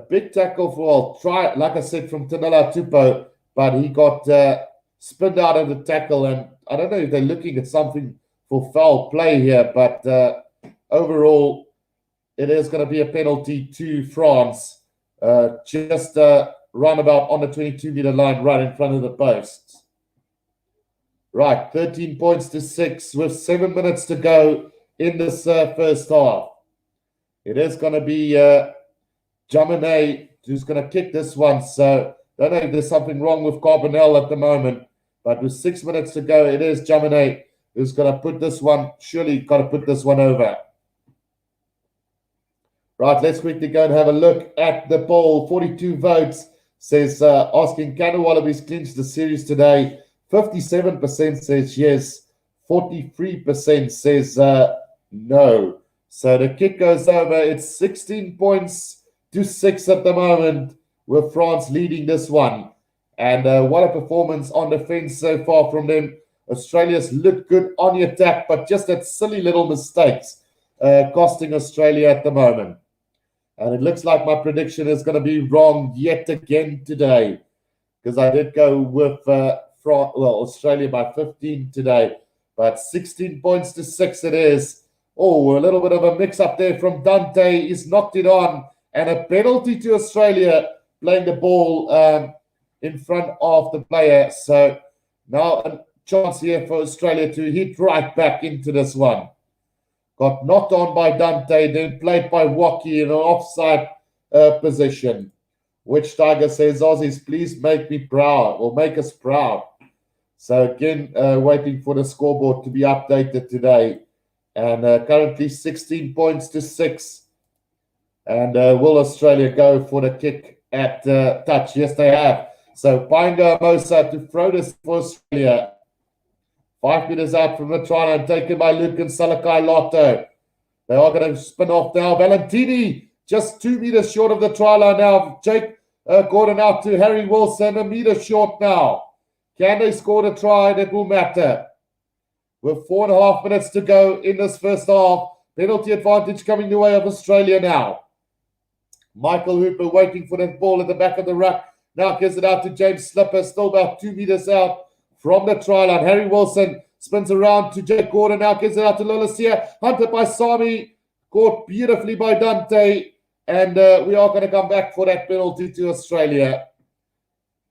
big tackle for, try, like I said, from Tanela Tupo. But he got spinned out of the tackle. And I don't know if they're looking at something for foul play here, but overall, it is going to be a penalty to France just roundabout on the 22-meter line right in front of the posts. Right, 13 points to 6 with 7 minutes to go in this first half. It is going to be Jamine who's going to kick this one. So I don't know if there's something wrong with Carbonell at the moment, but with 6 minutes to go, it is Jamine who's going to put this one, surely got to put this one over. Right, let's quickly go and have a look at the poll. 42 votes says asking, can the Wallabies clinch the series today? 57% says yes. 43% says no. So the kick goes over. It's 16 points to 6 at the moment, with France leading this one. And what a performance on defense so far from them. Australia's looked good on the attack, but just that silly little mistakes costing Australia at the moment. And it looks like my prediction is going to be wrong yet again today, because I did go with Australia by 15 today, but 16 points to 6 it is. Oh, a little bit of a mix-up there from Dante. He's knocked it on, and a penalty to Australia, playing the ball in front of the player. So now a chance here for Australia to hit right back into this one. Got knocked on by Dante, then played by Waki in an offside position, which Tiger says, Aussies, please make me proud, or make us proud. So again, waiting for the scoreboard to be updated today. And currently 16 points to 6. And will Australia go for the kick at touch? Yes, they have. So Painga Mosa to throw this for Australia. 5 meters out from the try line, taken by Luke and Salakai Lotto. They are going to spin off now. Valentini just 2 meters short of the try line now. Jake Gordon out to Harry Wilson, a meter short now. Can they score the try? That will matter. With 4.5 minutes to go in this first half. Penalty advantage coming the way of Australia now. Michael Hooper waiting for that ball at the back of the ruck. Now gives it out to James Slipper, still about 2 meters out from the try line. Harry Wilson spins around to Jake Gordon. Now gives it out to Lolasia. Hunted by Sami. Caught beautifully by Dante. And we are going to come back for that penalty to Australia.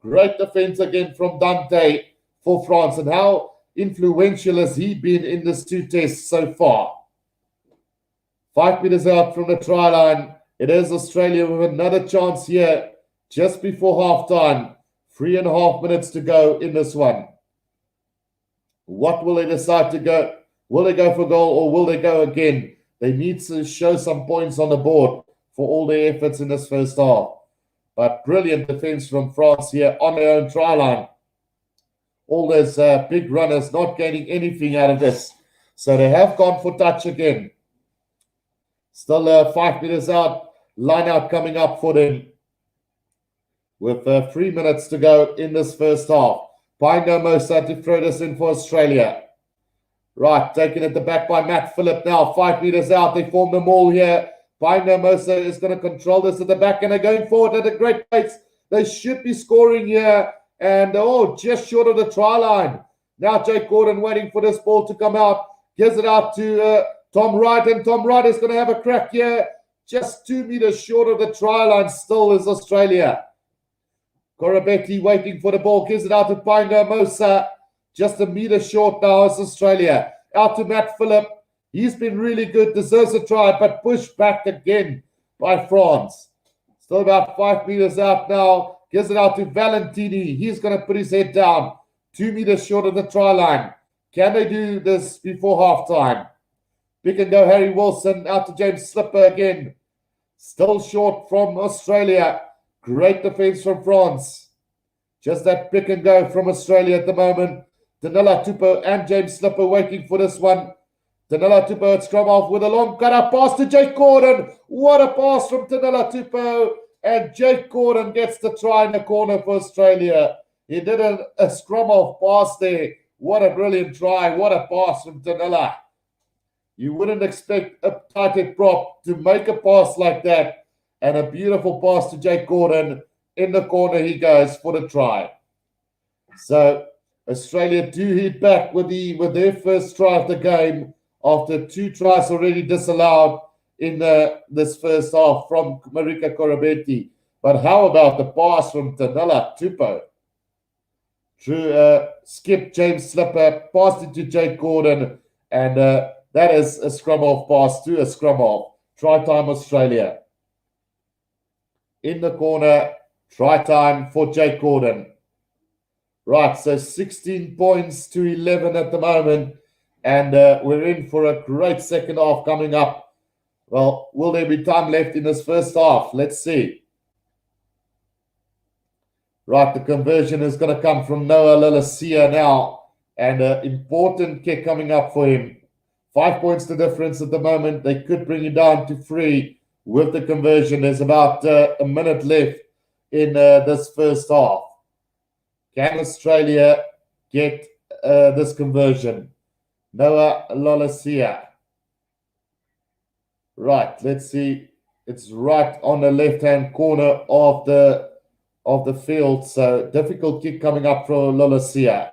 Great defense again from Dante for France. And how influential has he been in this 2 tests so far? 5 meters out from the try line. It is Australia with another chance here just before halftime. 3.5 minutes to go in this one. What will they decide to go? Will they go for goal or will they go again? They need to show some points on the board for all their efforts in this first half. But brilliant defense from France here on their own try line. All those big runners not gaining anything out of this. So they have gone for touch again. Still 5 meters out. Line out coming up for them. With 3 minutes to go in this first half. Painga Mosa to throw this in for Australia. Right, taking it back by Matt Phillip now. 5 meters out. They form the maul here. Painga Mosa is going to control this at the back, and they're going forward at a great pace. They should be scoring here. And, just short of the try line. Now Jake Gordon waiting for this ball to come out. Gives it out to Tom Wright, and Tom Wright is going to have a crack here. Just 2 meters short of the try line still is Australia. Corabetti waiting for the ball. Gives it out to Painga Mosa. Just a meter short now is Australia. Out to Matt Phillip. He's been really good. Deserves a try, but pushed back again by France. Still about 5 meters out now. Gives it out to Valentini. He's going to put his head down. 2 meters short of the try line. Can they do this before halftime? Pick and go Harry Wilson. Out to James Slipper again. Still short from Australia. Great defense from France. Just that pick and go from Australia at the moment. Danila Tupou and James Slipper waiting for this one. Danila Tupou at scrum off with a long cut-up pass to Jake Gordon. What a pass from Danila Tupou. And Jake Gordon gets the try in the corner for Australia. He did a scrum off pass there. What a brilliant try. What a pass from Danila. You wouldn't expect a tight prop to make a pass like that. And a beautiful pass to Jake Gordon. In the corner he goes for the try. So Australia do hit back with their first try of the game after 2 tries already disallowed in this first half from Marika Corabetti. But how about the pass from Danila Tupou? Through skip James Slipper, passed it to Jake Gordon, and that is a scrum off pass to a scrum off. Try time Australia. In the corner, try time for Jake Gordon. Right, so 16 points to 11 at the moment, and we're in for a great second half coming up. Well, will there be time left in this first half? Let's see. Right, the conversion is going to come from Noah Lalasia now, and an important kick coming up for him. 5 points the difference at the moment. They could bring you down to 3 with the conversion. There's about a minute left in this first half. Can Australia get this conversion? Noah Lalasia. Right, let's see. It's right on the left-hand corner of the field. So difficult kick coming up for Lalasia.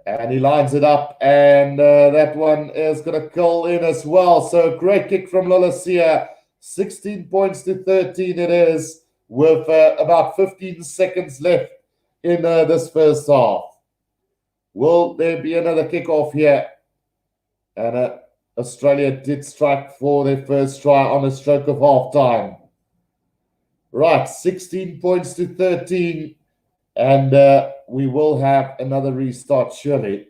And he lines it up, and that one is going to curl in as well. So great kick from Lalasia. 16 points to 13 it is, with about 15 seconds left in this first half. Will there be another kickoff here? And Australia did strike for their first try on a stroke of half time. Right, 16 points to 13. And we will have another restart, surely.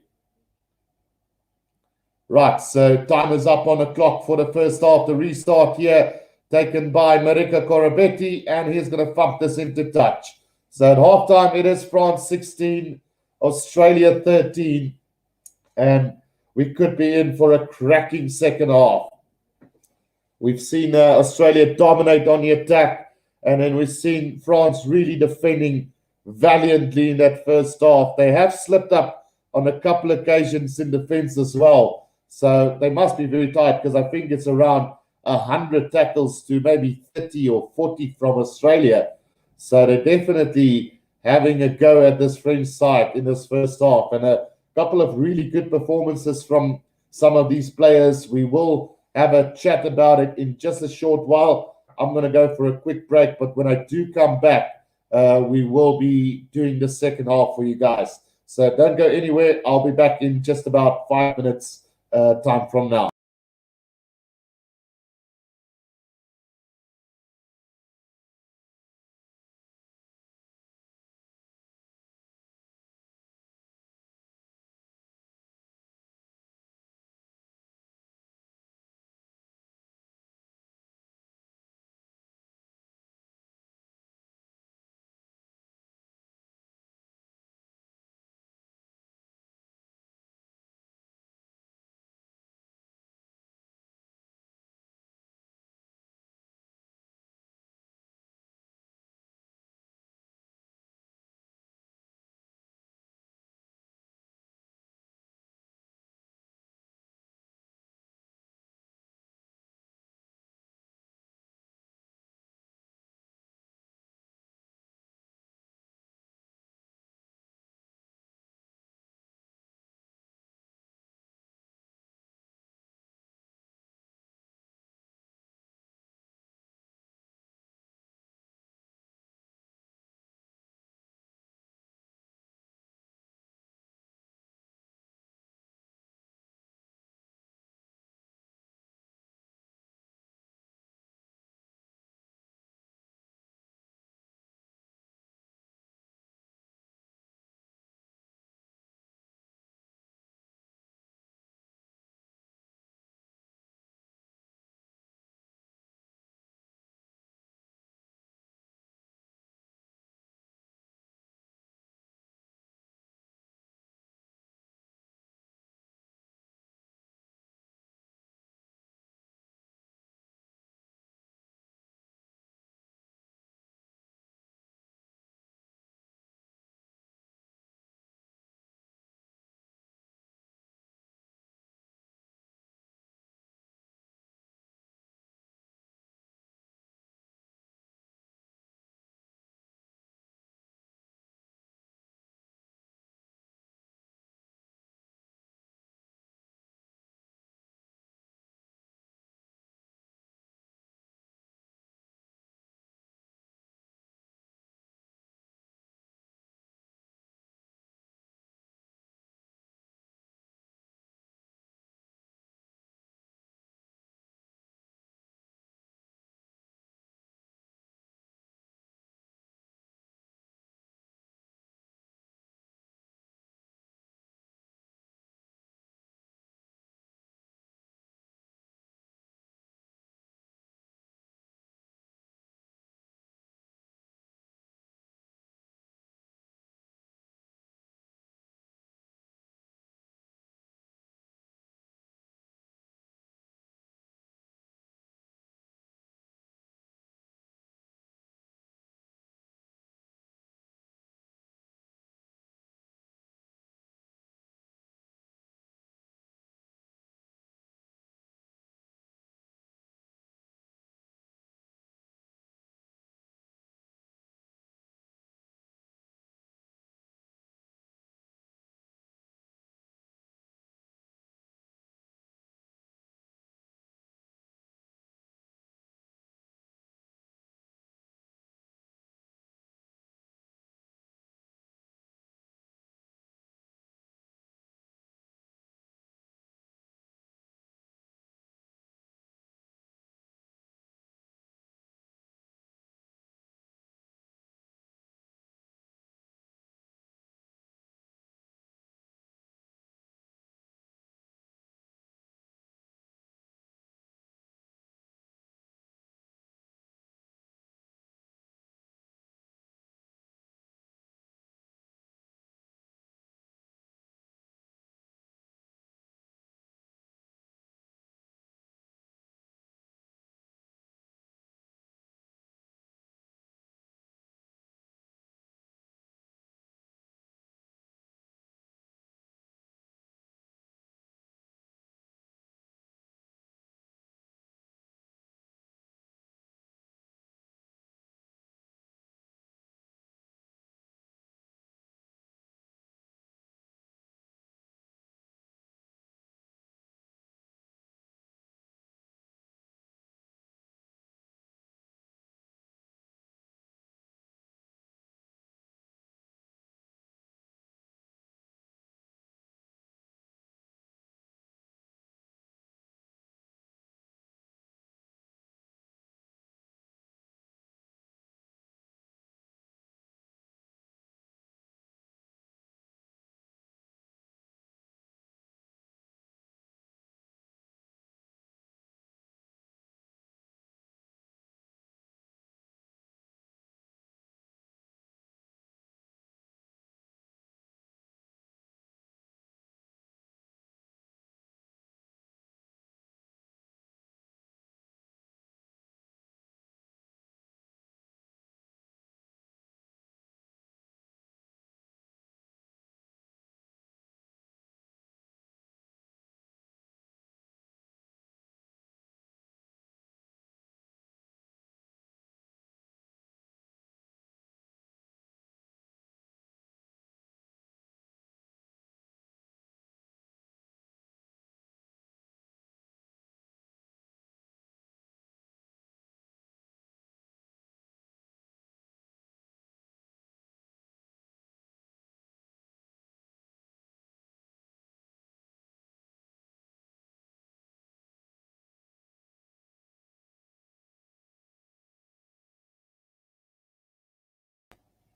Right, so time is up on the clock for the first half. The restart here taken by Marika Korobetti, and he's going to thump this into touch. So at halftime, it is France 16, Australia 13, and we could be in for a cracking second half. We've seen Australia dominate on the attack, and then we've seen France really defending valiantly in that first half. They have slipped up on a couple of occasions in defense as well. So they must be very tight, because I think it's around 100 tackles to maybe 30 or 40 from Australia. So they're definitely having a go at this French side in this first half. And a couple of really good performances from some of these players. We will have a chat about it in just a short while. I'm going to go for a quick break, but when I do come back, we will be doing the second half for you guys. So don't go anywhere. I'll be back in just about 5 minutes time from now.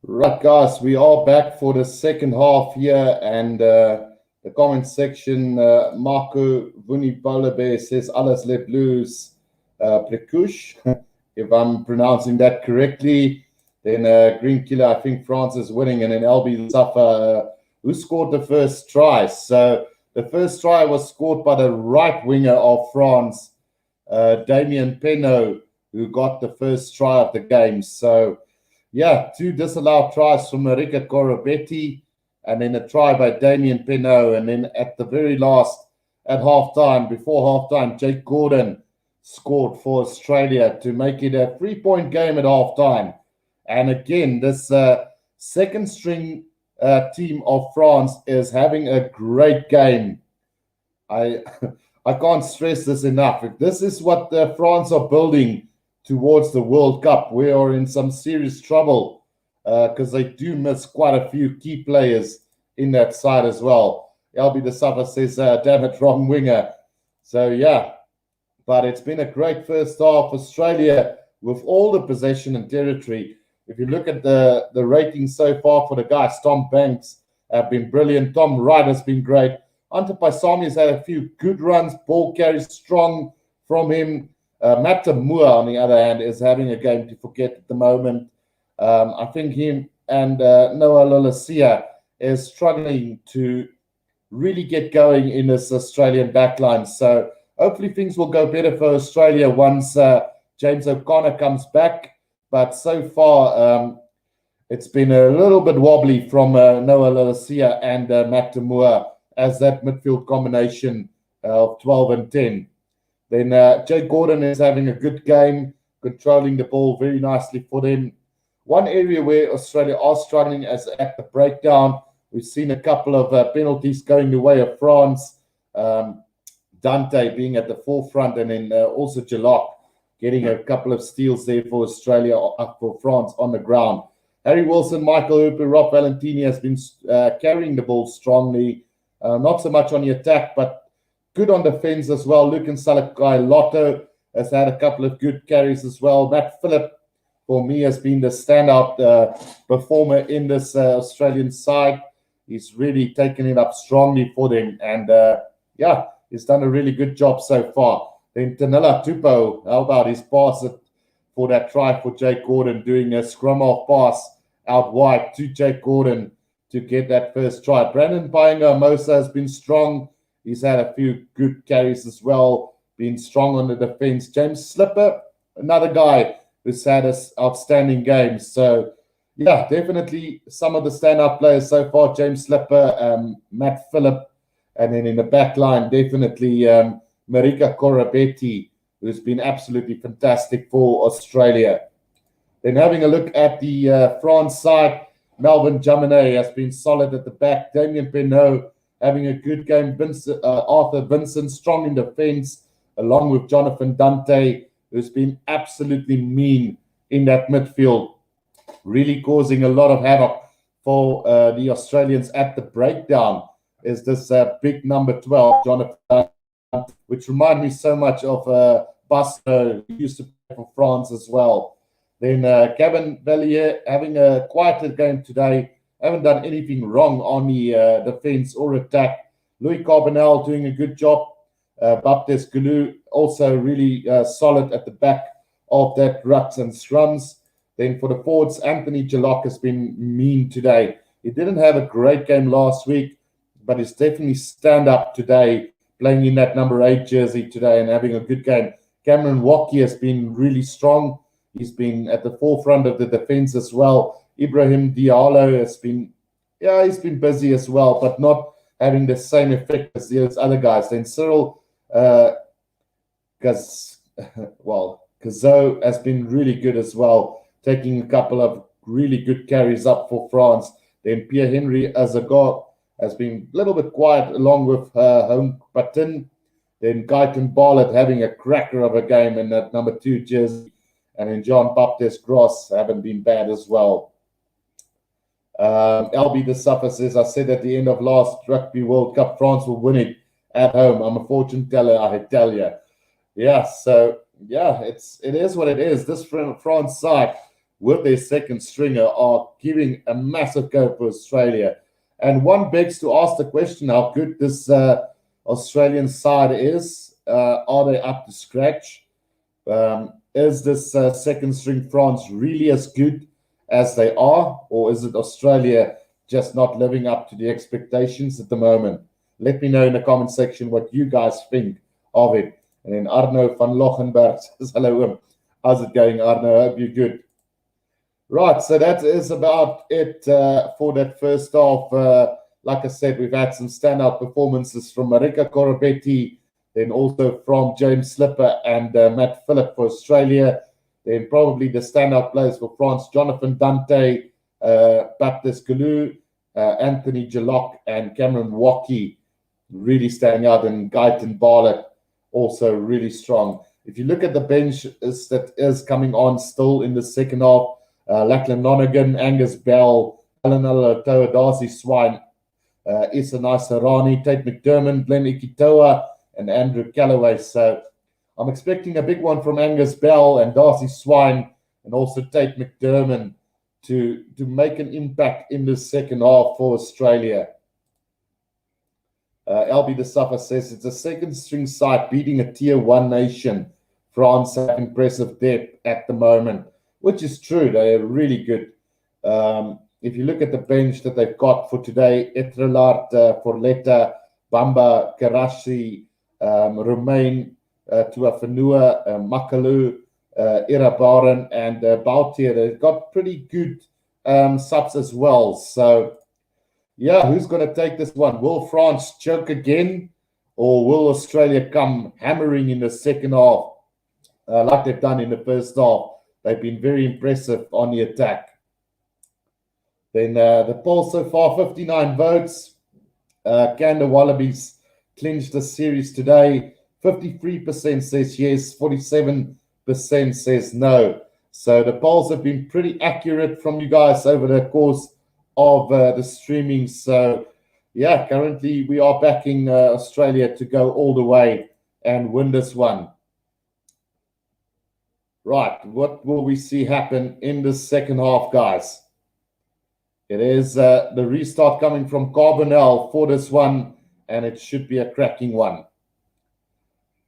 Right, guys, we are back for the second half here, and the comment section, Marco Vunipolebe says, Alles le blues, Prekush, if I'm pronouncing that correctly. Then Green Killer, I think France is winning, and then LB Safa, who scored the first try. So the first try was scored by the right winger of France, Damien Penaud, who got the first try of the game. So yeah, two disallowed tries from Marika Korobetti, and then a try by Damien Penaud. And then at the very last, at halftime, before halftime, Jake Gordon scored for Australia to make it a 3-point game at halftime. And again, this second string team of France is having a great game. I I can't stress this enough. If this is what France are building towards the World Cup, we are in some serious trouble because they do miss quite a few key players in that side as well. LB the Suffer says, damn it, wrong winger. So, yeah, but it's been a great first half. Australia, with all the possession and territory, if you look at the ratings so far for the guys, Tom Banks have been brilliant. Tom Wright has been great. Ante Paisami has had a few good runs. Ball carries strong from him. Matt Moore, on the other hand, is having a game to forget at the moment. I think him and Noah Lolasia is struggling to really get going in this Australian backline. So hopefully things will go better for Australia once James O'Connor comes back. But so far, it's been a little bit wobbly from Noah Lolasia and Matt Moore as that midfield combination of 12 and 10. Then Jake Gordon is having a good game, controlling the ball very nicely for them. One area where Australia are struggling is at the breakdown. We've seen a couple of penalties going the way of France. Dante being at the forefront, and then also Jalok getting a couple of steals there for Australia, for France on the ground. Harry Wilson, Michael Hooper, Rob Valentini has been carrying the ball strongly. Not so much on the attack, but good on defense as well. Lucan Salakai Lotto has had a couple of good carries as well. Matt Phillip, for me, has been the standout performer in this Australian side. He's really taken it up strongly for them. And, yeah, he's done a really good job so far. Then Tanela Tupou, how about his pass for that try for Jake Gordon, doing a scrum-off pass out wide to Jake Gordon to get that first try. Brandon Paenga-Mosa has been strong. He's had a few good carries as well, been strong on the defense. James Slipper, another guy who's had an outstanding game. So, yeah, definitely some of the standout players so far, James Slipper, Matt Phillip, and then in the back line, definitely Marika Korobetti, who's been absolutely fantastic for Australia. Then having a look at the France side, Melvin Jaminet has been solid at the back. Damien Penaud having a good game. Arthur Vincent strong in defense, along with Jonathan Dante, who's been absolutely mean in that midfield, really causing a lot of havoc for the Australians at the breakdown. Is this big number 12, Jonathan Dante, which reminds me so much of Buster, who used to play for France as well. Then Kevin Valliere having a quieter game today. Haven't done anything wrong on the defense or attack. Louis Carbonell doing a good job. Baptiste Goulou also really solid at the back of that rucks and scrums. Then for the forwards, Anthony Jalok has been mean today. He didn't have a great game last week, but he's definitely stand up today, playing in that number 8 jersey today and having a good game. Cameron Wacky has been really strong. He's been at the forefront of the defense as well. Ibrahim Diallo has been, he's been busy as well, but not having the same effect as those other guys. Then Cyril Cazot has been really good as well, taking a couple of really good carries up for France. Then Pierre-Henry Azagot has been a little bit quiet, along with Home Patin. Then Guyton Barlett having a cracker of a game in that number 2 jersey. And then John Baptiste Gross haven't been bad as well. LB the Suffer says, I said at the end of last Rugby World Cup, France will win it at home. I'm a fortune teller, I tell you. Yeah, so, yeah, it is what it is. This France side, with their second stringer are giving a massive go for Australia. And one begs to ask the question how good this Australian side is. Are they up to scratch? Is this second string France really as good as they are? Or is it Australia just not living up to the expectations at the moment? Let me know in the comment section what you guys think of it. And then Arno van Lochenberg says, hello, how's it going, Arno? I hope you're good. Right, so that is about it for that first half. Like I said, we've had some standout performances from Marika Korobetti, then also from James Slipper and Matt Phillip for Australia. Then probably the standout players for France, Jonathan Dante, Baptiste Galou, Anthony Jalok, and Cameron Waukee really standing out, and Guyton Barlett also really strong. If you look at the bench that is coming on still in the second half, Lachlan Lonergan, Angus Bell, Alan Alatoa, Darcy Swine, Issa Naisarani, Tate McDermott, Glenn Ikitoa, and Andrew Callaway. So I'm expecting a big one from Angus Bell and Darcy Swine, and also Tate McDermott to make an impact in the second half for Australia. LB De Suffer says it's a second string side beating a tier 1 nation. France have impressive depth at the moment, which is true. They are really good. If you look at the bench that they've got for today, Etrelard, Forletta, Bamba, Karashi, Romain, Tuafanua, Makalu, Irabaran, and Bautier. They've got pretty good subs as well. So, yeah, who's going to take this one? Will France choke again, or will Australia come hammering in the second half like they've done in the first half? They've been very impressive on the attack. Then the poll so far, 59 votes. Can the Wallabies clinch the series today? 53% says yes, 47% says no. So the polls have been pretty accurate from you guys over the course of the streaming. So, yeah, currently we are backing Australia to go all the way and win this one. Right, what will we see happen in the second half, guys? It is the restart coming from Carbonell for this one, and it should be a cracking one.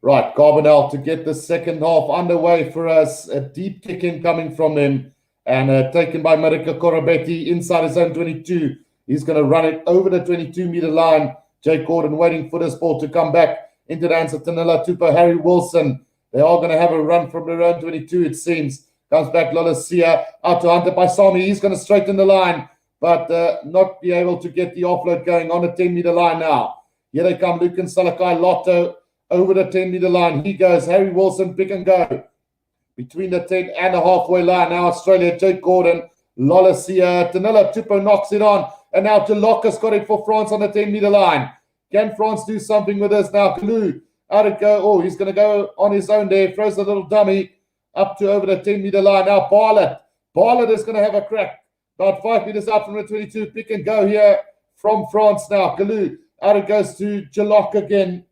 Right, Carbonell to get the second half underway for us. A deep kick in coming from him, and taken by Marika Korobetti inside his own 22. He's going to run it over the 22-meter line. Jake Gordon waiting for this ball to come back into the hands of Tanela Tupo, Harry Wilson. They are going to have a run from their own 22, it seems. Comes back Lolasia, out to Hunter by Sami. He's going to straighten the line, but not be able to get the offload going on the 10-meter line now. Here they come, Lucan Salakai Lotto over the 10-meter line. He goes, Harry Wilson, pick and go. Between the 10 and the halfway line. Now Australia, Jake Gordon, Lolasia, Tanela Tupo knocks it on. And now Jalok has got it for France on the 10-meter line. Can France do something with this now? Kalou, out it go. Oh, he's going to go on his own there. Throws a little dummy up to over the 10-meter line. Now Barlett. Barlett is going to have a crack. About 5 meters out from the 22. Pick and go here from France now. Kalou, out it goes to Jalok again.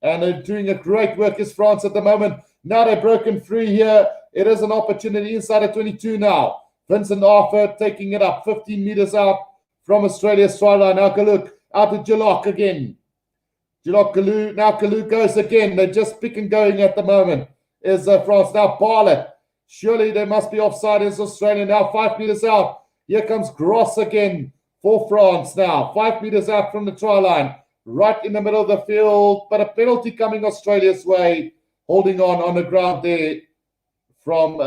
And they're doing a great work as France at the moment. Now they're broken free here. It is an opportunity inside the 22 now. Vincent Arthur taking it up 15 meters out from Australia's try line. Now Kalou out to Jalok again. Jalok Kalou. Now Kalou goes again. They're just pick and going at the moment. Is France. Now Barlett. Surely they must be offside as Australia. Now 5 meters out. Here comes Gross again for France now. 5 meters out from the try line. Right in the middle of the field. But a penalty coming Australia's way. Holding on the ground there from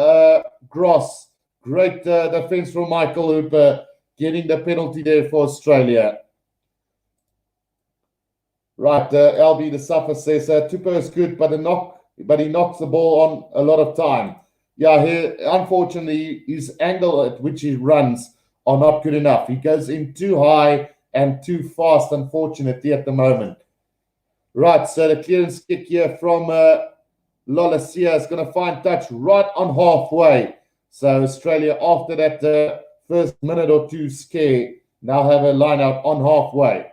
Gross. Great defense from Michael Hooper. Getting the penalty there for Australia. Right, LB De Suffer says, Tupo is good, but he knocks the ball on a lot of time. Yeah, unfortunately, his angle at which he runs are not good enough. He goes in too high and too fast, unfortunately, at the moment. Right, so the clearance kick here from Lolasia is going to find touch right on halfway. So Australia, after that first minute or two scare, now have a line out on halfway.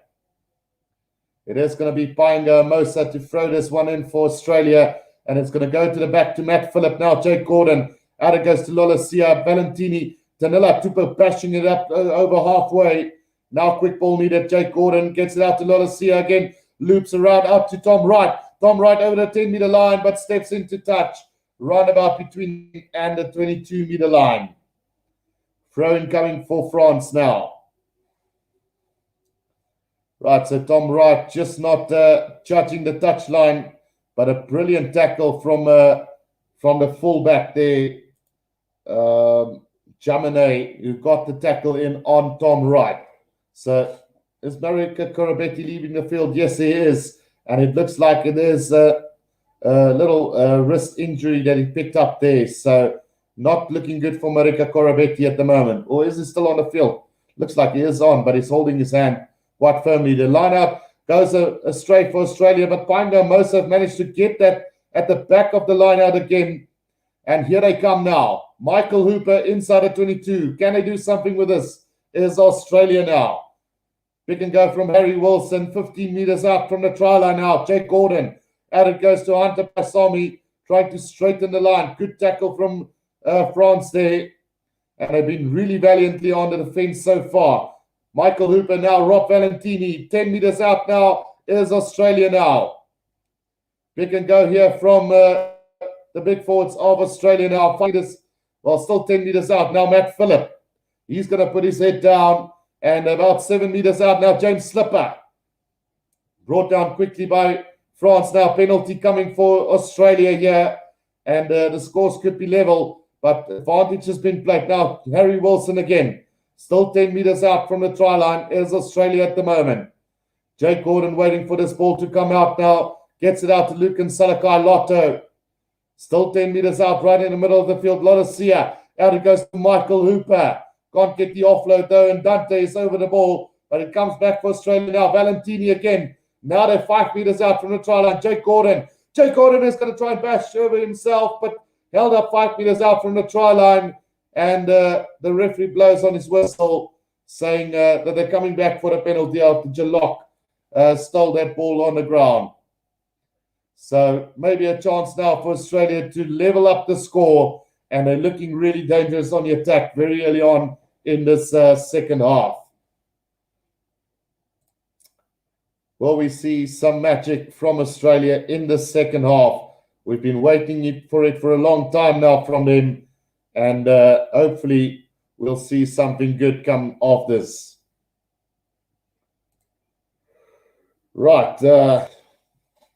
It is going to be Painga Mosa to throw this one in for Australia. And it's going to go to the back to Matt Phillip. Now Jake Gordon Out it goes to Lolasia. Valentini. Danila Tupo bashing it up over halfway. Now quick ball needed. Jake Gordon gets it out to Lolasia again. Loops around out to Tom Wright. Tom Wright over the 10-meter line, but steps into touch. Roundabout between and the 22-meter line. Throw-in coming for France now. Right, so Tom Wright just not judging the touchline, but a brilliant tackle from the fullback there, Jamine, who got the tackle in on Tom Wright. So is Marika Korobetti leaving the field? Yes, he is. And it looks like it is a little wrist injury that he picked up there. So not looking good for Marika Korobetti at the moment. Or is he still on the field? Looks like he is on, but he's holding his hand quite firmly. The lineup goes astray for Australia, but Painga Mosa have managed to get that at the back of the line out again. And here they come now. Michael Hooper inside the 22. Can they do something with this? It is Australia now. Pick and go from Harry Wilson, 15 meters out from the try line now. Jake Gordon. Out it goes to Hunter Pasami, trying to straighten the line. Good tackle from France there. And they've been really valiantly on the defense so far. Michael Hooper now, Rob Valentini, 10 meters out now. It is Australia now. Pick and go here from the big forwards of Australia now. 5 meters, well, still 10 meters out. Now Matt Phillip. He's going to put his head down. And about 7 meters out now, James Slipper. Brought down quickly by France now. Penalty coming for Australia here. And the scores could be level. But advantage has been played. Now, Harry Wilson again. Still 10 meters out from the try line. Is Australia at the moment. Jake Gordon waiting for this ball to come out now. Gets it out to Lucan Salakai Lotto. Still 10 meters out right in the middle of the field. Lotasia. Out it goes to Michael Hooper. Can't get the offload though, and Dante is over the ball, but it comes back for Australia now. Valentini again. Now they're 5 meters out from the try line. Jake Gordon. Jake Gordon is going to try and bash over himself, but held up 5 meters out from the try line, and the referee blows on his whistle, saying that they're coming back for the penalty after Jalok stole that ball on the ground. So maybe a chance now for Australia to level up the score, and they're looking really dangerous on the attack very early on in this second half. Will we see some magic from Australia in the second half? We've been waiting for it for a long time now from them, and hopefully we'll see something good come of this. Right,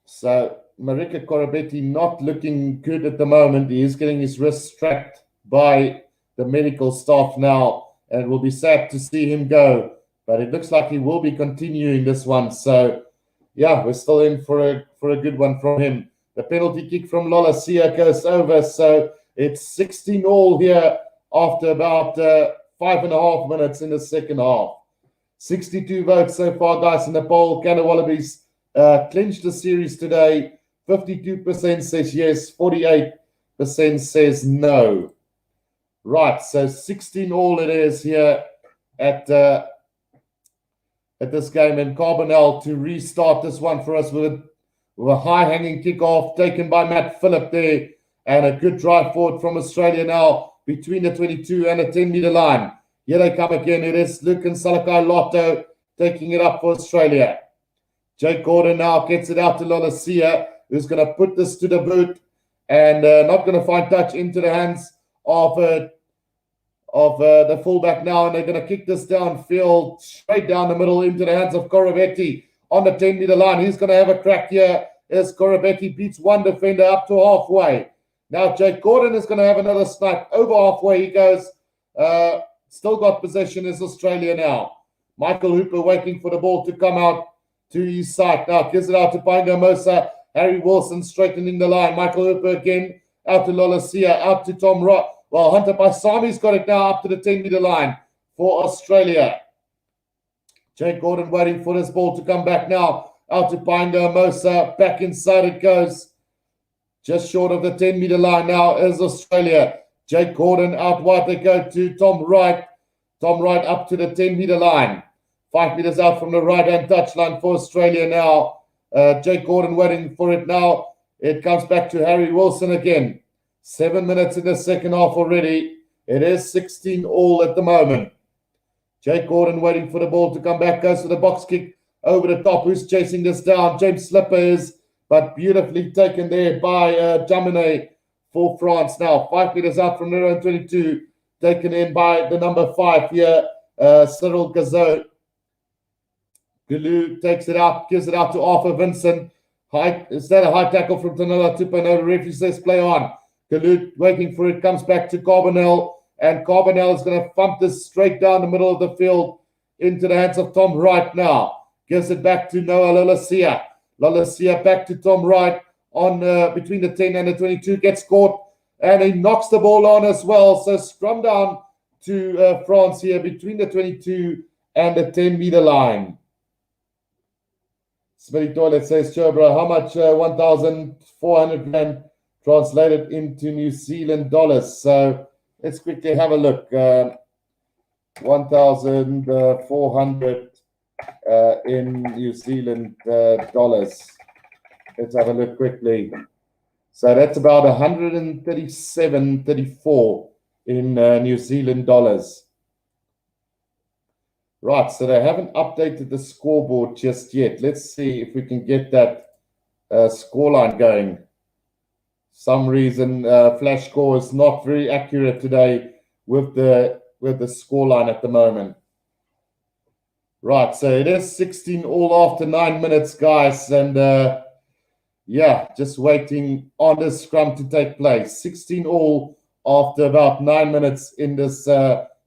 so Marika Korobetti not looking good at the moment. He is getting his wrist strapped by the medical staff now, and it will be sad to see him go. But it looks like he will be continuing this one. So, yeah, we're still in for a good one from him. The penalty kick from Lola Sia goes over. So it's 16-all here after about 5.5 minutes in the second half. 62 votes so far, guys, in the poll. Canada Wallabies clinched the series today. 52% says yes, 48% says no. Right, so 16-all it is here at this game, and Carbonell to restart this one for us with a high-hanging kickoff taken by Matt Phillip there, and a good drive forward from Australia now between the 22 and the 10-meter line. Here they come again. It is Lucan Salakai Lotto taking it up for Australia. Jake Gordon now gets it out to Lolasia, who's going to put this to the boot and not going to find touch into the hands of the fullback now, and they're going to kick this downfield straight down the middle into the hands of Korobetti on the 10-meter line. He's going to have a crack here as Korobetti beats one defender up to halfway. Now Jake Gordon is going to have another snipe over halfway. He goes. Still got possession is Australia now. Michael Hooper waiting for the ball to come out to his side. Now gives it out to Painga Mosa. Harry Wilson straightening the line. Michael Hooper again out to Lolasia, out to Tom Rock. Well, Hunter Paisami's got it now up to the 10-meter line for Australia. Jake Gordon waiting for this ball to come back now. Out to Painga Mosa. Back inside it goes. Just short of the 10-meter line now is Australia. Jake Gordon out wide. They go to Tom Wright. Tom Wright up to the 10-meter line. 5 meters out from the right-hand touchline for Australia now. Jake Gordon waiting for it now. It comes back to Harry Wilson again. 7 minutes in the second half already. It is 16 all at the moment. Jake Gordon waiting for the ball to come back. Goes for the box kick over the top. Who's chasing this down? James Slipper is, but beautifully taken there by Jaminet for France now. 5 meters out from their own 22. Taken in by the number 5 here, Cyril Gazot. Gulu takes it out, gives it out to Arthur Vincent. Is that a high tackle from Tanola Tupano? The referee says play on. Gulu waiting for it, comes back to Carbonell. And Carbonell is going to thump this straight down the middle of the field into the hands of Tom Wright now. Gives it back to Noah Lolasia. Lolasia back to Tom Wright on between the 10 and the 22. Gets caught and he knocks the ball on as well. So scrum down to France here between the 22 and the 10-meter line. Smitty Toilet says, sure, bro, how much 1,400 rand translated into New Zealand dollars? So let's quickly have a look. 1,400 in New Zealand dollars. Let's have a look quickly. So that's about 137.34 in New Zealand dollars. Right, so they haven't updated the scoreboard just yet. Let's see if we can get that scoreline going. Some reason Flash Score is not very accurate today with the scoreline at the moment. Right, so it is 16 all after 9 minutes, guys, and yeah, just waiting on this scrum to take place. 16 all after about 9 minutes in this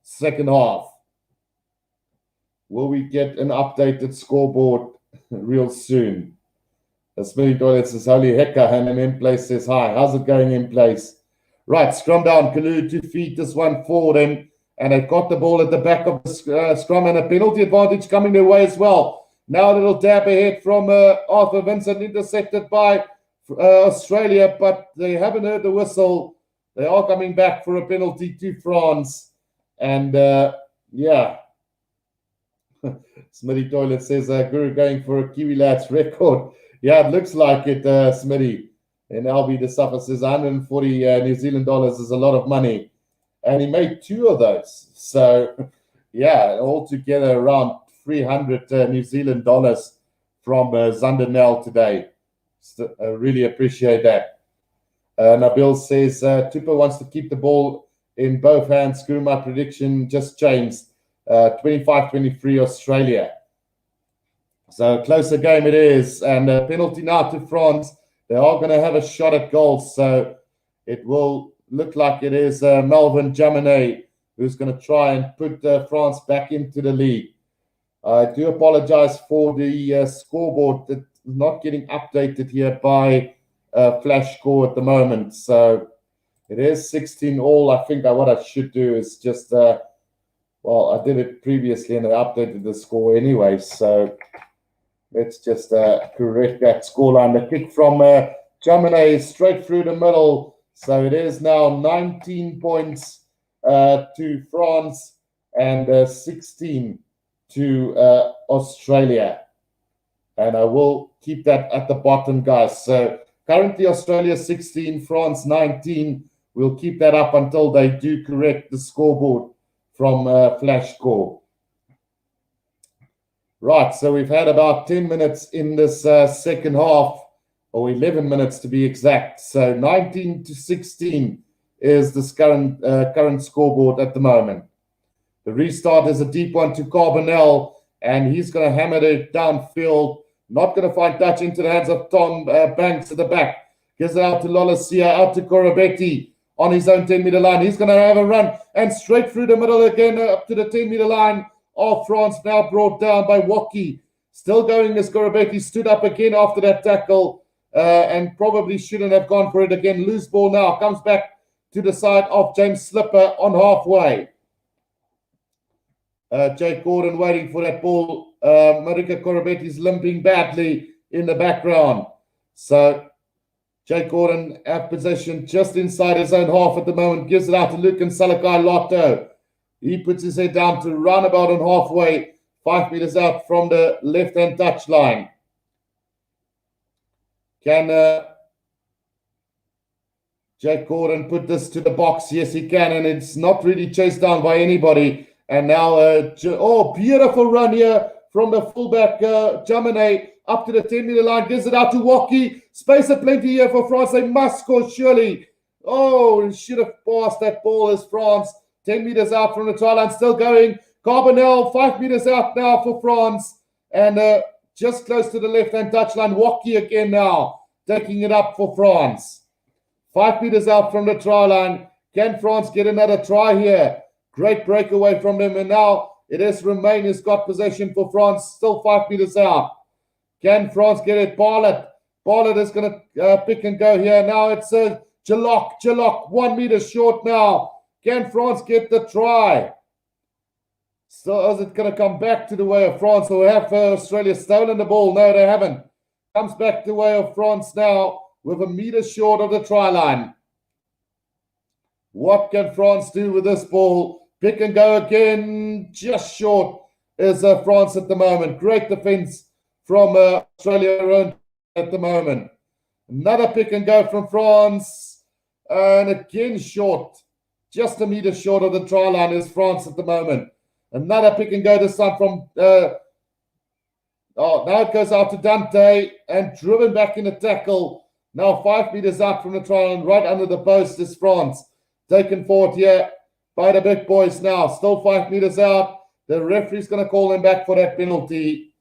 second half. Will we get an updated scoreboard real soon? Smitty Toilet says, holy hecka, and in place says, hi. How's it going in place? Right, scrum down. Kalu to feed this one forward in, and they've got the ball at the back of the scrum, and a penalty advantage coming their way as well. Now a little tap ahead from Arthur Vincent, intercepted by Australia, but they haven't heard the whistle. They are coming back for a penalty to France. And yeah, Smitty Toilet says, Guru going for a Kiwi Lads record. Yeah, it looks like it, Smitty. And LB the Suffer says 140 New Zealand dollars is a lot of money. And he made 2 of those. So, yeah, altogether around 300 New Zealand dollars from Zundanel today. So, I really appreciate that. Nabil says, Tupa wants to keep the ball in both hands. Guru, my prediction just changed. 25-23 Australia. So closer game it is, and a penalty now to France. They are going to have a shot at goals, so it will look like it is Melvin Jaminet who's going to try and put France back into the lead. I do apologize for the scoreboard that's not getting updated here by Flash Score at the moment. So it is 16 all. I think that what I should do is just, well, I did it previously and I updated the score anyway, so let's just correct that scoreline. The kick from Jaminet straight through the middle. So it is now 19 points to France and 16 to Australia. And I will keep that at the bottom, guys. So currently Australia 16, France 19. We'll keep that up until they do correct the scoreboard from Flash Score. Right, so we've had about 10 minutes in this second half, or 11 minutes to be exact. So 19-16 is this current scoreboard at the moment. The restart is a deep one to Carbonell, and he's going to hammer it downfield. Not going to find touch into the hands of Tom Banks at the back. Gives it out to Lolasia, out to Corabetti on his own 10-meter line. He's going to have a run and straight through the middle again up to the 10-meter line of France, now brought down by Woki. Still going as Corabetti stood up again after that tackle and probably shouldn't have gone for it again. Loose ball now. Comes back to the side of James Slipper on halfway. Jake Gordon waiting for that ball. Marika Corabetti's limping badly in the background. So Jake Gordon at possession just inside his own half at the moment. Gives it out to Luke and Salakai Lotto. He puts his head down to run about on halfway, 5 meters out from the left-hand touch line. Can Jack Gordon put this to the box. Yes, he can, and it's not really chased down by anybody. And now, beautiful run here from the fullback, Jamine, up to the 10-meter line. Gives it out to Woki. Space of plenty here for France. They must score, surely. Oh, he should have passed that ball as France. 10 meters out from the try line, still going. Carbonell, 5 meters out now for France. And just close to the left-hand touchline. Woki again now, taking it up for France. 5 meters out from the try line. Can France get another try here? Great breakaway from them. And now it is Romain who's got possession for France. Still 5 meters out. Can France get it? Barlett is going to pick and go here. Now it's Jalok, 1 meter short now. Can France get the try? So is it going to come back to the way of France, or have Australia stolen the ball? No, they haven't. Comes back the way of France now with a meter short of the try line. What can France do with this ball? Pick and go again. Just short is France at the moment. Great defense from Australia at the moment. Another pick and go from France. And again short. Just a meter short of the try line is France at the moment. Another pick and go this time from... now it goes out to Dante and driven back in the tackle. Now 5 meters out from the try line, right under the post is France. Taken forward here by the big boys now. Still 5 meters out. The referee's going to call him back for that penalty.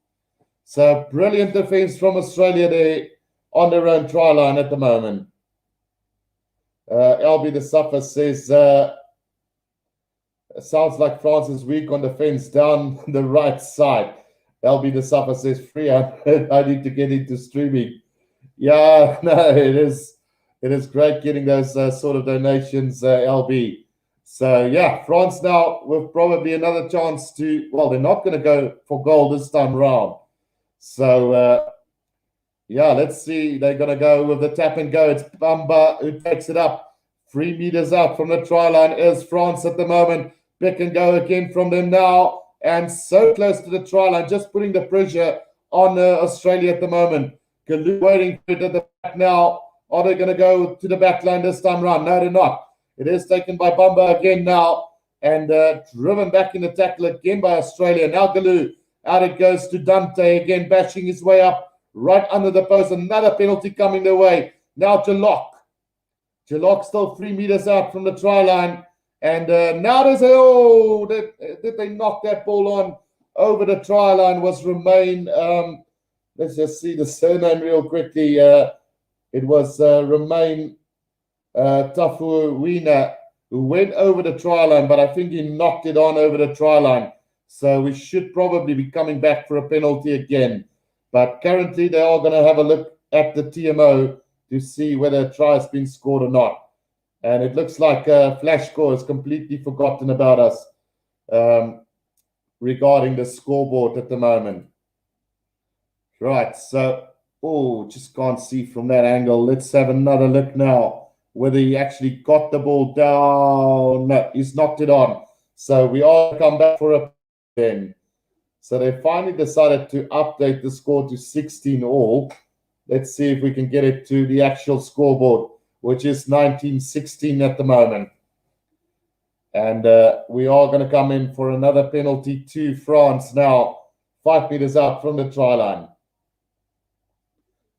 So brilliant defense from Australia there on their own try line at the moment. LB the Suffer says, sounds like France is weak on defense down the right side. LB the Suffer says, 300. I need to get into streaming. Yeah, no, it is great getting those sort of donations, LB. So, yeah, France now with probably another chance to, well, they're not going to go for goal this time around. So, yeah, let's see. They're going to go with the tap and go. It's Bamba who takes it up. 3 meters out from the try line is France at the moment. Pick and go again from them now. And so close to the try line, just putting the pressure on Australia at the moment. Galoo waiting for it at the back now. Are they going to go to the back line this time around? No, they're not. It is taken by Bamba again now. And driven back in the tackle again by Australia. Now Galoo. Out it goes to Dante again, bashing his way up right under the post. Another penalty coming their way. Now Jalok. Jalok still 3 meters out from the try line. And now there's did they knock that ball on over the try line? Was Romain. Let's just see the surname real quickly. It was Romain Tafuwina who went over the try line, but I think he knocked it on over the try line. So we should probably be coming back for a penalty again. But currently they are going to have a look at the TMO to see whether a try has been scored or not. And it looks like Flash Score has completely forgotten about us regarding the scoreboard at the moment. Right, so, just can't see from that angle. Let's have another look now, whether he actually got the ball down. No, he's knocked it on. So we all come back for a then. So they finally decided to update the score to 16 all. Let's see if we can get it to the actual scoreboard, which is 19-16 at the moment. And we are going to come in for another penalty to France now, 5 meters out from the try line.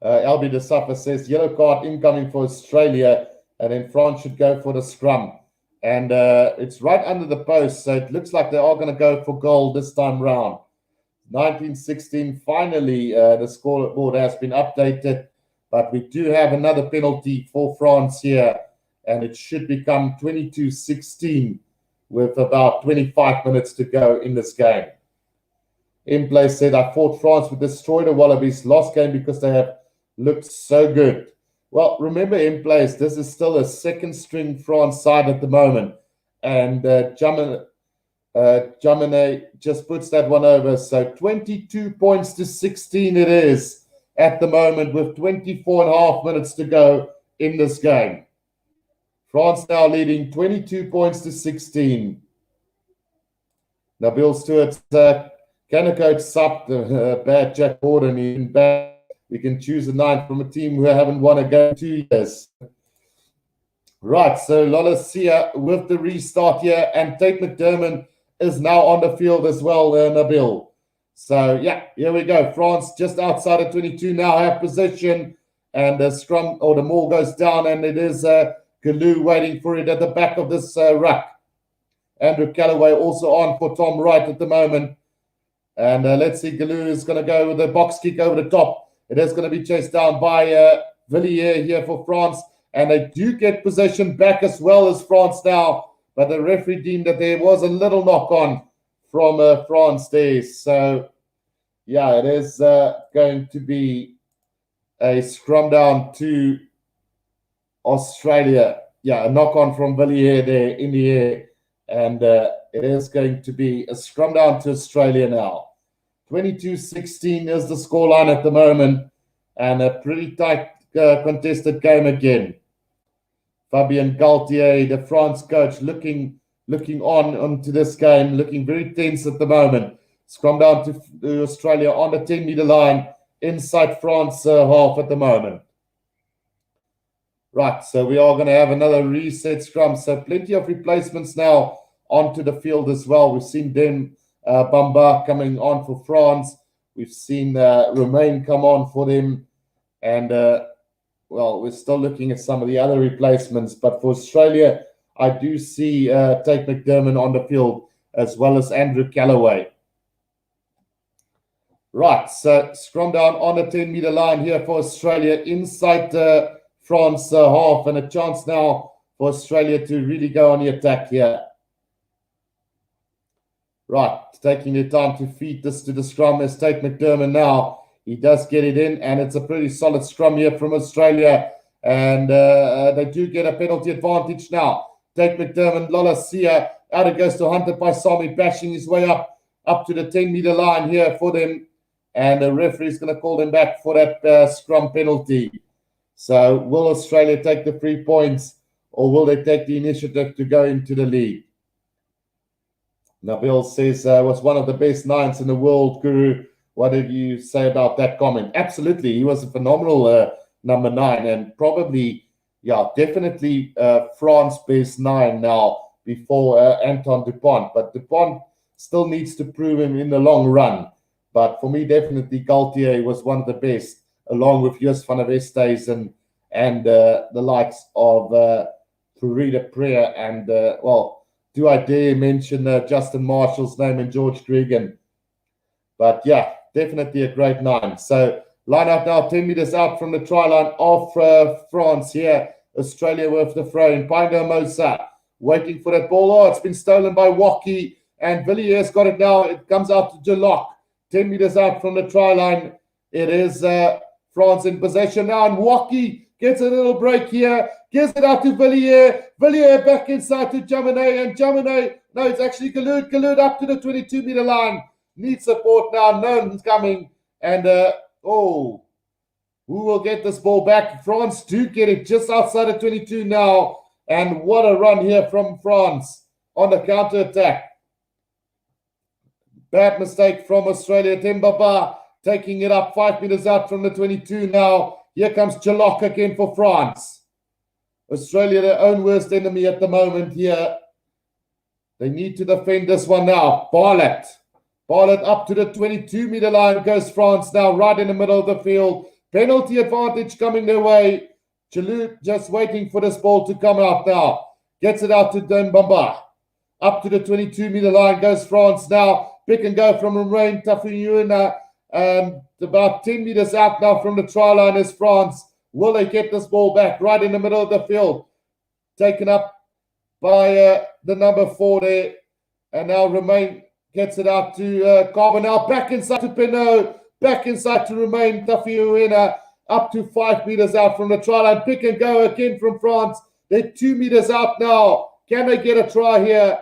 LB de Suffer says, yellow card incoming for Australia, and then France should go for the scrum. And it's right under the post, so it looks like they are going to go for goal this time round. 19-16, finally, the scoreboard has been updated, but we do have another penalty for France here, and it should become 22-16 with about 25 minutes to go in this game. In place said, I thought France would destroy the Wallabies last game because they have looked so good. Well, remember in place, this is still a second string France side at the moment, and Jamine just puts that one over. So 22 points to 16 it is at the moment with 24 and a half minutes to go in this game. France now leading 22 points to 16. Now Bill Stewart, can a coach sub the bad Jack Gordon? You can choose a 9 from a team who haven't won a game in 2 years. Right, so Lolasia with the restart here, and Tate McDermott is now on the field as well, Nabil. So, yeah, here we go. France just outside of 22 now have possession, and the scrum or the maul goes down, and it is Galoo waiting for it at the back of this ruck. Andrew Callaway also on for Tom Wright at the moment. And let's see, Galoo is going to go with a box kick over the top. It is going to be chased down by Villiers here for France. And they do get possession back as well as France now. But the referee deemed that there was a little knock on from France there. So, yeah, it is going to be a scrum down to Australia. Yeah, a knock on from Villiers there in the air. And it is going to be a scrum down to Australia now. 22-16 is the scoreline at the moment, and a pretty tight contested game again. Fabien Galtier, the France coach, looking onto this game, looking very tense at the moment. Scrum down to Australia on the 10-meter line, inside France half at the moment. Right, so we are going to have another reset scrum. So plenty of replacements now onto the field as well. We've seen them Bamba coming on for France. We've seen Romain come on for them. And, well, we're still looking at some of the other replacements. But for Australia, I do see Tate McDermott on the field as well as Andrew Callaway. Right, so scrum down on the 10-meter line here for Australia inside France half, and a chance now for Australia to really go on the attack here. Right, taking the time to feed this to the scrum is Tate McDermott now. He does get it in, and it's a pretty solid scrum here from Australia. And they do get a penalty advantage now. Tate McDermott, Lola Sia, out it goes to Hunter Paisami, bashing his way up to the 10-meter line here for them. And the referee is going to call them back for that scrum penalty. So will Australia take the 3 points, or will they take the initiative to go into the lead? Nabil says, was one of the best nines in the world, Guru. What did you say about that comment? Absolutely. He was a phenomenal number 9, and probably, yeah, definitely France's best 9 now before Anton Dupont. But Dupont still needs to prove him in the long run. But for me, definitely Galtier was one of the best, along with Jus van der Westhuizen and the likes of Fourie Prayer and, well, do I dare mention Justin Marshall's name and George Gregan? But yeah, definitely a great 9. So line up now, 10 meters out from the try line of France here. Australia with the throw in. Pingo Mosa waiting for that ball. Oh, it's been stolen by Wacky, and Villiers got it now. It comes out to Jalok. 10 meters out from the try line. It is France in possession now, and Wacky gets a little break here. Gives it out to Villiers. Villiers back inside to Jaminet, and Jaminet, no, it's actually Galoo. Galoo up to the 22-meter line. Needs support now. No one's coming. And, who will get this ball back? France do get it just outside of 22 now. And what a run here from France on the counter-attack. Bad mistake from Australia. Tembaba taking it up 5 meters out from the 22 now. Here comes Jalok again for France. Australia, their own worst enemy at the moment here. They need to defend this one now. Barlett up to the 22-meter line goes France now, right in the middle of the field. Penalty advantage coming their way. Chalou just waiting for this ball to come out now. Gets it out to Dembamba. Up to the 22-meter line goes France now. Pick and go from Romain Tafuyuna. And about 10 meters out now from the try line is France. Will they get this ball back right in the middle of the field? Taken up by the number 4 there. And now Romain gets it out to Carbonell. Back inside to Pinot. Back inside to Romain Tafuyuna. Up to 5 meters out from the try line. Pick and go again from France. They're 2 meters out now. Can they get a try here?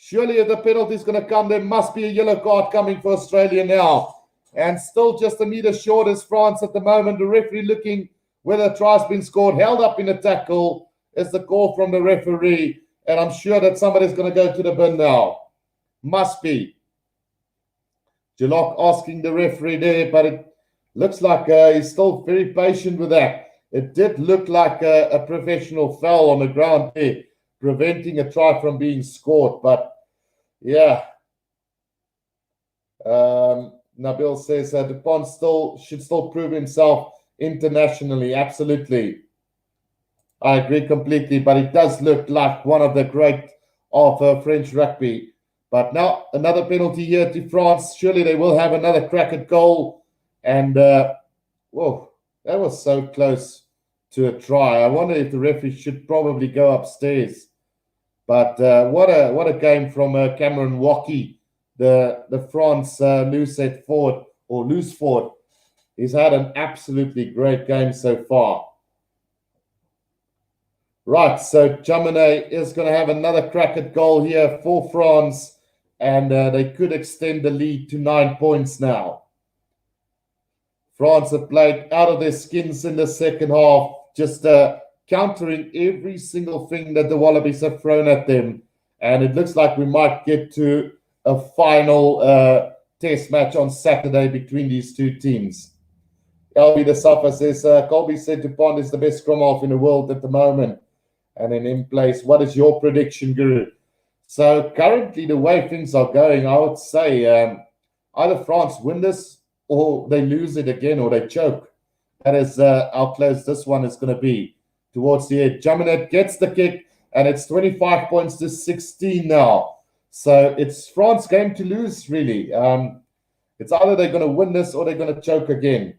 Surely if the penalty is going to come, there must be a yellow card coming for Australia now. And still just a meter short is France at the moment. The referee looking whether a try's been scored. Held up in a tackle is the call from the referee. And I'm sure that somebody's going to go to the bin now. Must be. Jalok asking the referee there, but it looks like he's still very patient with that. It did look like a professional foul on the ground there, preventing a try from being scored. But yeah, Nabil says Dupont should still prove himself internationally. Absolutely. I agree completely, but it does look like one of the great of French rugby. But now another penalty here to France. Surely they will have another crack at goal. And, whoa, that was so close to a try. I wonder if the referee should probably go upstairs. But what a game from Cameron Wacky, the France loose forward. He's had an absolutely great game so far. Right, so Jamine is going to have another crack at goal here for France, and they could extend the lead to 9 points now. France have played out of their skins in the second half, just countering every single thing that the Wallabies have thrown at them. And it looks like we might get to a final test match on Saturday between these two teams. LB the Safa says, Colby said Dupont is the best scrum half in the world at the moment. And then in place, what is your prediction, Guru? So currently, the way things are going, I would say either France win this or they lose it again or they choke. That is how close this one is going to be. Towards the edge, Jaminet gets the kick, and it's 25 points to 16 now. So it's France's game to lose, really. It's either they're going to win this or they're going to choke again.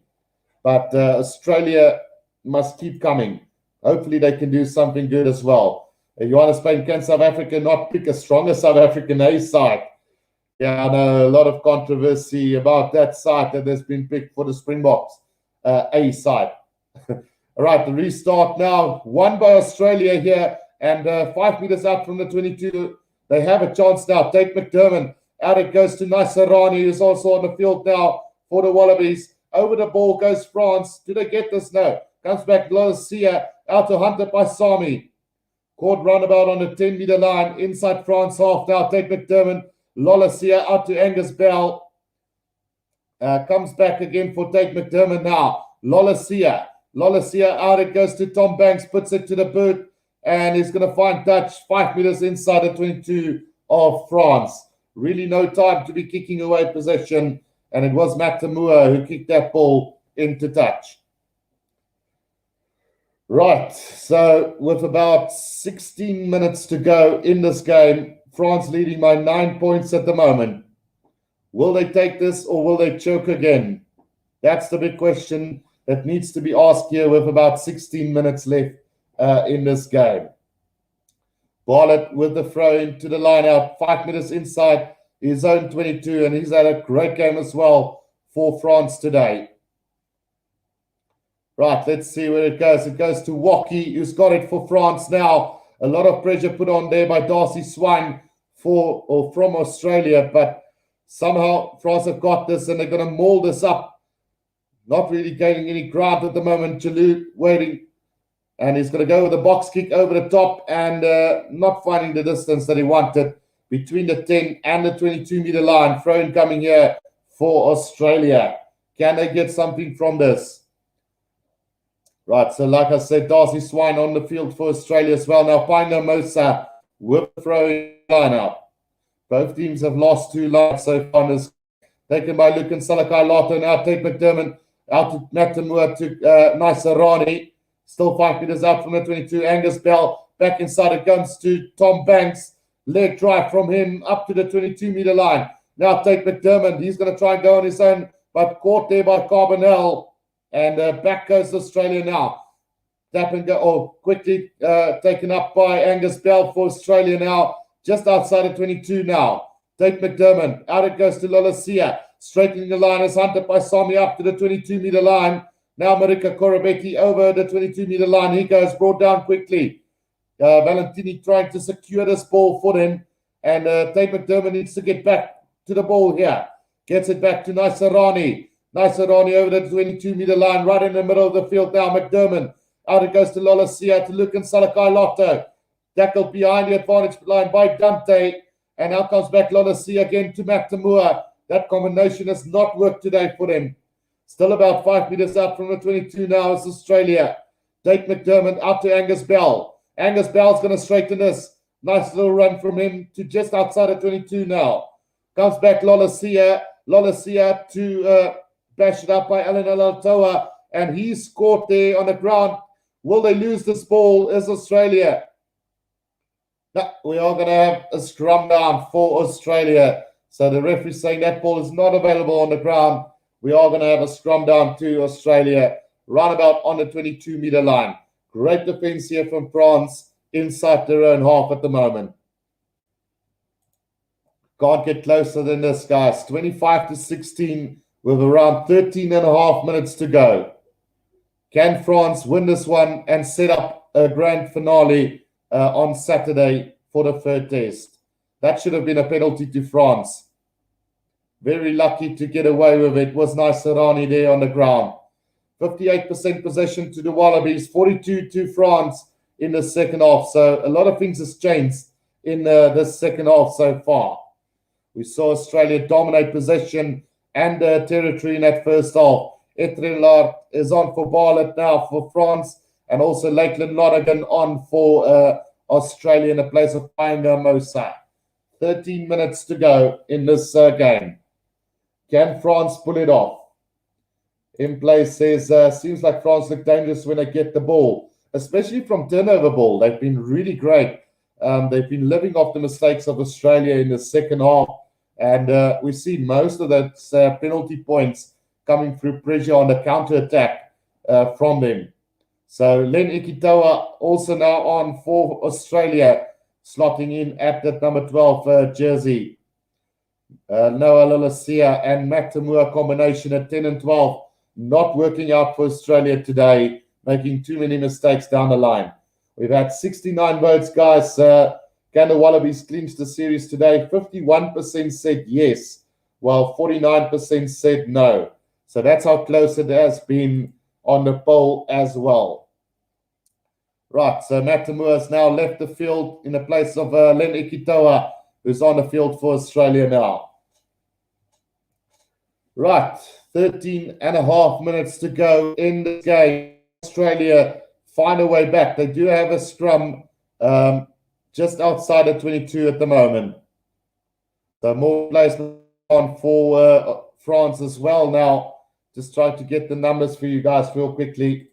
But Australia must keep coming. Hopefully they can do something good as well. Johannes Spain, can South Africa not pick a stronger South African A side? Yeah, I know a lot of controversy about that side that has been picked for the Springboks A side. All right, the restart now. Won by Australia here, and 5 meters out from the 22. They have a chance now. Tate McDermott. Out it goes to Naisarani, who's also on the field now for the Wallabies. Over the ball goes France. Do they get this? No. Comes back Losia. Out to Hunter by Sami. Caught roundabout on the 10-meter line. Inside France half now. Tate McDermott. Lolasia out to Angus Bell. Comes back again for Tate McDermott now. Lolasia out it goes to Tom Banks. Puts it to the boot. And he's going to find touch 5 meters inside the 22 of France. Really no time to be kicking away possession. And it was Matt Tamua who kicked that ball into touch. Right, so with about 16 minutes to go in this game, France leading by 9 points at the moment. Will they take this or will they choke again? That's the big question that needs to be asked here with about 16 minutes left in this game. Bartlett with the throw into the line out, 5 meters inside his own 22, and he's had a great game as well for France today. Right, let's see where it goes. It goes to Wacky, who's got it for France now. A lot of pressure put on there by Darcy Swine from Australia, but somehow France have got this and they're going to maul this up. Not really gaining any ground at the moment. Jalou waiting, and he's going to go with a box kick over the top and not finding the distance that he wanted between the 10 and the 22-meter line. Throw-in coming here for Australia. Can they get something from this? Right, so like I said, Darcy Swine on the field for Australia as well. Now, Pino Mosa with the throw-in line out. Both teams have lost 2 lines so far. Taken by Lucan Salakai Lato. Now, Tate McDermott out to Matamua to Naisarani. Still 5 meters out from the 22. Angus Bell back inside. It comes to Tom Banks. Leg drive from him up to the 22-meter line. Now, Tate McDermott. He's going to try and go on his own, but caught there by Carbonell. And back goes Australia now. Tap and go. Quickly taken up by Angus Bell for Australia now. Just outside of 22 now. Tate McDermott. Out it goes to Lolasia. Straightening the line is Hunter by Sami up to the 22-meter line. Now Marika Korobeki over the 22-meter line. He goes brought down quickly. Valentini trying to secure this ball for him. And Tate McDermott needs to get back to the ball here. Gets it back to Naisarani. Naisarani over the 22-meter line, right in the middle of the field now. McDermott. Out it goes to Lolasia, to Lucan Salakai Lotto. Tackled behind the advantage line by Dante. And now comes back Lolasia again to Matamua. That combination has not worked today for them. Still about 5 meters out from the 22 now is Australia. Dave McDermott out to Angus Bell. Angus Bell's going to straighten this. Nice little run from him to just outside of 22 now. Comes back Lolasia. Lolasia to bash it up by Alan Alatoa. And he's caught there on the ground. Will they lose this ball? Is Australia? No, we are going to have a scrum down for Australia. So the referee saying that ball is not available on the ground. We are going to have a scrum down to Australia. Roundabout on the 22-meter line. Great defense here from France inside their own half at the moment. Can't get closer than this, guys. 25-16 with around 13 and a half minutes to go. Can France win this one and set up a grand finale on Saturday for the third test? That should have been a penalty to France. Very lucky to get away with it. Was nice Serrani there on the ground. 58% possession to the Wallabies, 42 to France in the second half. So a lot of things has changed in the second half so far. We saw Australia dominate possession and territory in that first half. Etrelard is on for Barlett now for France, and also Lakeland Lonergan on for Australia in the place of Painga Mosa. 13 minutes to go in this game. Can France pull it off? In place says, seems like France look dangerous when they get the ball, especially from turnover ball. They've been really great. They've been living off the mistakes of Australia in the second half. And we see most of those penalty points coming through pressure on the counter-attack from them. So Len Ikitoa also now on for Australia, slotting in at that number 12 jersey. Noah Lolasia and Matt Tamua combination at 10 and 12. Not working out for Australia today, making too many mistakes down the line. We've had 69 votes, guys. Can the Wallabies clinch the series today? 51% said yes, while 49% said no. So that's how close it has been on the poll as well. Right, so Matt Tamua has now left the field in the place of Len Ikitoa, who's on the field for Australia now. Right, 13 and a half minutes to go in the game. Australia find a way back. They do have a scrum just outside of 22 at the moment. So more placement on for France as well now. Just trying to get the numbers for you guys real quickly.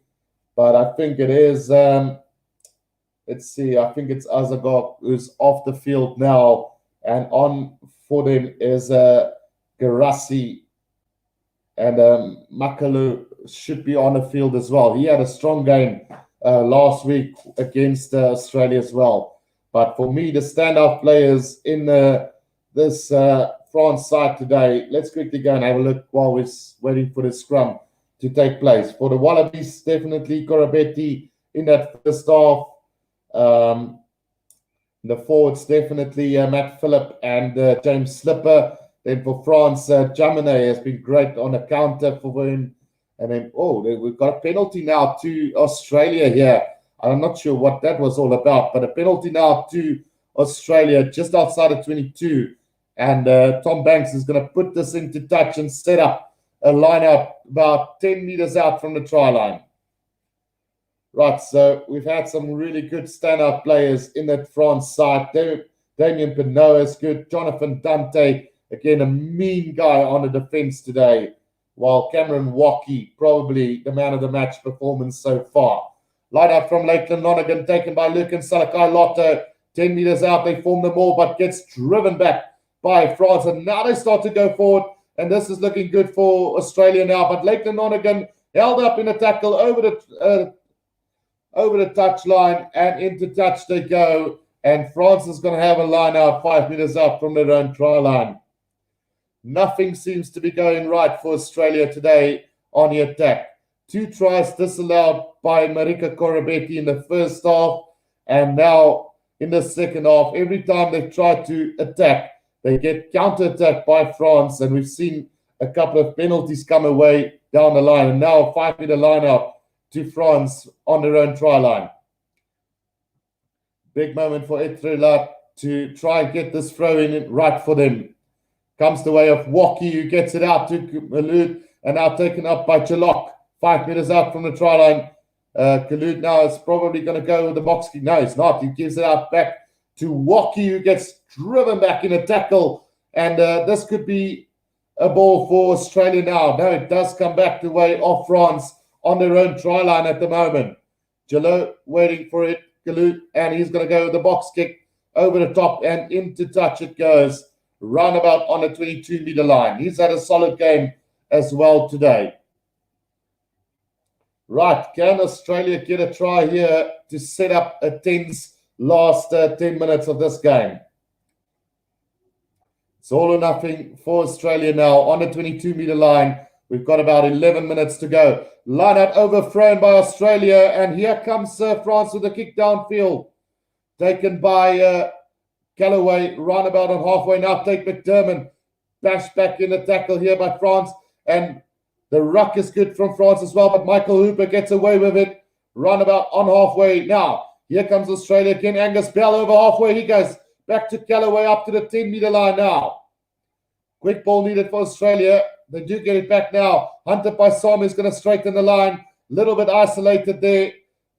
But I think it is, let's see, I think it's Azagok who's off the field now. And on for them is Garassi. And Makalu should be on the field as well. He had a strong game last week against Australia as well. But for me, the standout players in this France side today, let's quickly go and have a look while we're waiting for the scrum to take place. For the Wallabies, definitely Corabetti in that first half. The forwards, definitely Matt Phillip and James Slipper. Then for France, Jamine has been great on a counter for him. And then, we've got a penalty now to Australia here. I'm not sure what that was all about, but a penalty now to Australia just outside of 22. And Tom Banks is going to put this into touch and set up a lineup about 10 meters out from the try line. Right, so we've had some really good standout players in that France side. Damien Pinot is good. Jonathan Dante, again, a mean guy on the defense today. While Cameron Waukee, probably the man of the match performance so far. Line up from Lakeland Lonergan, taken by Luke and Salakai Lotto. 10 meters out, they form the ball, but gets driven back by France. And now they start to go forward. And this is looking good for Australia now. But Lakeland Lonergan held up in a tackle over the touch line, and into touch they go. And France is going to have a line out 5 meters out from their own try line. Nothing seems to be going right for Australia today on the attack. 2 tries disallowed by Marika Corabetti in the first half, and now in the second half, every time they try to attack, they get counter-attacked by France, and we've seen a couple of penalties come away down the line, and now a 5-meter line out to France on their own try line. Big moment for Etrela to try and get this throw in right for them. Comes the way of Waukee, who gets it out to Malud, and now taken up by Chalok. 5 meters out from the try line. Kalut now is probably going to go with the box kick. No, it's not. He gives it out back to Waki, who gets driven back in a tackle. And this could be a ball for Australia now. No, it does come back the way of France on their own try line at the moment. Jalot waiting for it. Kalut, and he's going to go with the box kick over the top and into touch it goes. Roundabout on the 22-meter line. He's had a solid game as well today. Right, can Australia get a try here to set up a tense last 10 minutes of this game? It's all or nothing for Australia now on the 22-meter line. We've got about 11 minutes to go. Line out overthrown by Australia, and here comes France with a kick downfield. Taken by Callaway, roundabout on halfway now. Take McDermott, bashed back in the tackle here by France, and the ruck is good from France as well, but Michael Hooper gets away with it. Roundabout on halfway now. Here comes Australia again. Angus Bell over halfway. He goes back to Callaway up to the 10-meter line now. Quick ball needed for Australia. They do get it back now. Hunter Paisam is going to straighten the line. Little bit isolated there.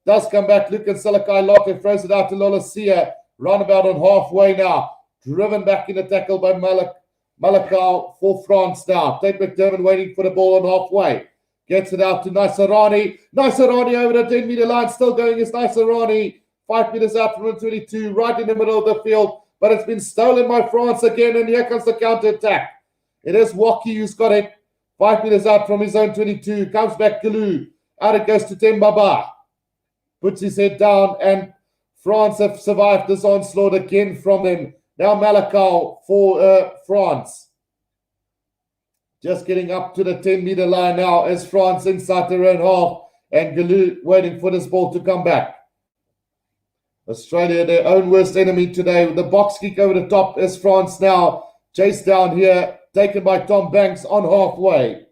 Does come back. Lucan Salakai Lotte throws it out to Lolasia. Roundabout on halfway now. Driven back in the tackle by Malakau for France now. Tate McDermott waiting for the ball on halfway. Gets it out to Naisarani. Naisarani over the 10-meter line. Still going is Naisarani. 5 meters out from the 22. Right in the middle of the field. But it's been stolen by France again. And here comes the counter-attack. It is Waki who's got it. 5 meters out from his own 22. Comes back Kalu. Out it goes to Tembaba. Puts his head down. And France have survived this onslaught again from them. Now Malakau for France. Just getting up to the 10-meter line now as France inside their own half. And Galu waiting for this ball to come back. Australia, their own worst enemy today. With the box kick over the top as France now. Chased down here. Taken by Tom Banks on halfway.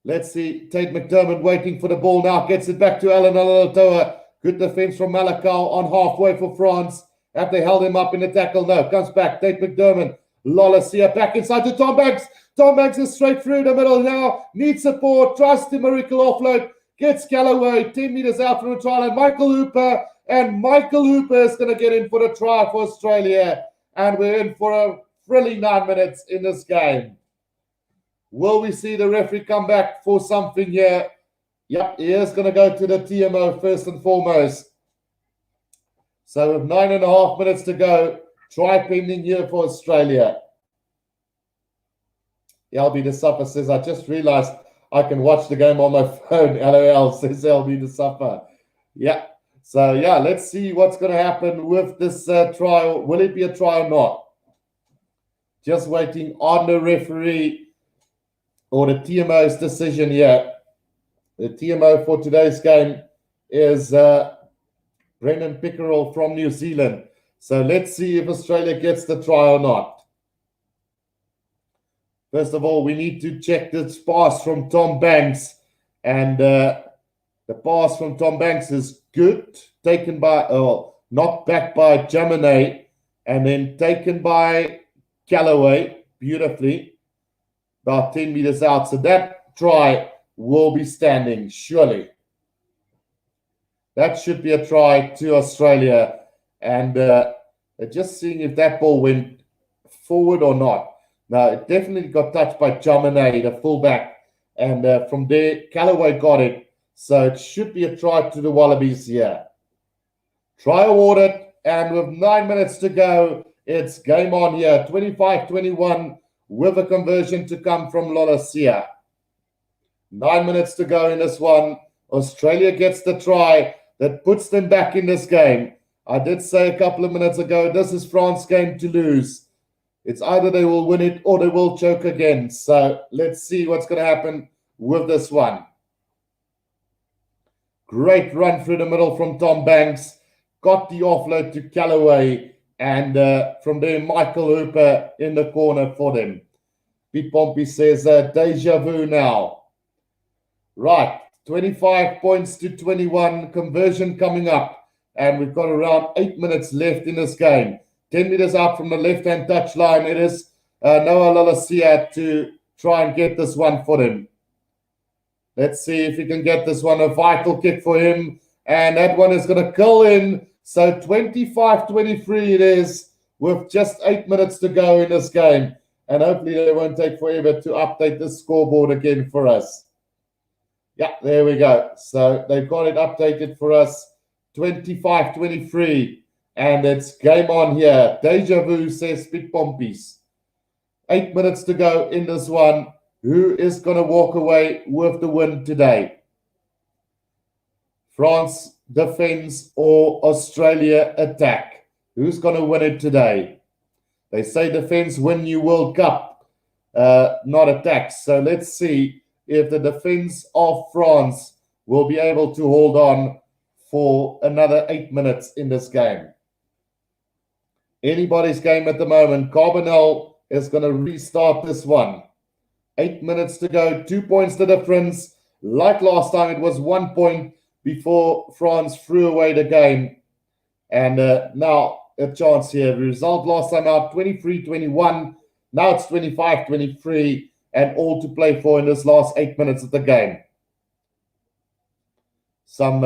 Let's see. Tate McDermott waiting for the ball now. Gets it back to Alan Alatoa. Good defense from Malakau on halfway for France. Have they held him up in the tackle? No. Comes back. Tate McDermott. Lolasia back inside to Tom Banks. Tom Banks is straight through the middle now. Needs support. Tries the miracle offload. Gets Callaway 10 meters out from the try line. Michael Hooper. And Michael Hooper is going to get in for the try for Australia. And we're in for a thrilling 9 minutes in this game. Will we see the referee come back for something here? Yep, he is going to go to the TMO first and foremost. So with 9.5 minutes to go, try pending here for Australia. LB De Supper says, I just realized I can watch the game on my phone. LOL, says LB De Supper. Yeah. So, yeah, let's see what's going to happen with this trial. Will it be a try or not? Just waiting on the referee or the TMO's decision here. The TMO for today's game is Brendan Pickerel from New Zealand. So let's see if Australia gets the try or not. First of all, we need to check this pass from Tom Banks. And the pass from Tom Banks is good. Taken by, knocked back by Jamine. And then taken by Callaway beautifully. About 10 meters out. So that try will be standing, surely. That should be a try to Australia. And just seeing if that ball went forward or not. Now, it definitely got touched by Jamine, the fullback. And from there, Callaway got it. So it should be a try to the Wallabies here. Try awarded. And with 9 minutes to go, it's game on here. 25-21 with a conversion to come from Lolasia. 9 minutes to go in this one. Australia gets the try that puts them back in this game. I did say a couple of minutes ago, this is France's game to lose. It's either they will win it or they will choke again. So let's see what's going to happen with this one. Great run through the middle from Tom Banks. Got the offload to Callaway. And from there, Michael Hooper in the corner for them. Pete Pompey says, deja vu now. Right, 25 points to 21. Conversion coming up. And we've got around 8 minutes left in this game. 10 meters out from the left-hand touchline. It is Noah Lolasia to try and get this one for them. Let's see if he can get this one. A vital kick for him. And that one is going to curl in. So 25-23 it is with just 8 minutes to go in this game. And hopefully they won't take forever to update the scoreboard again for us. Yeah, there we go. So they've got it updated for us. 25-23. And it's game on here. Deja vu, says Big Pompies. 8 minutes to go in this one. Who is going to walk away with the win today? France defends or Australia attack? Who's going to win it today? They say defense win you World Cup, not attacks. So let's see if the defense of France will be able to hold on for another 8 minutes in this game. Anybody's game at the moment. Carbonell is going to restart this one. 8 minutes to go, 2 points the difference. Like last time, it was 1 point before France threw away the game. And now a chance here. The result last time out, 23-21. Now it's 25-23 and all to play for in this last 8 minutes of the game. Some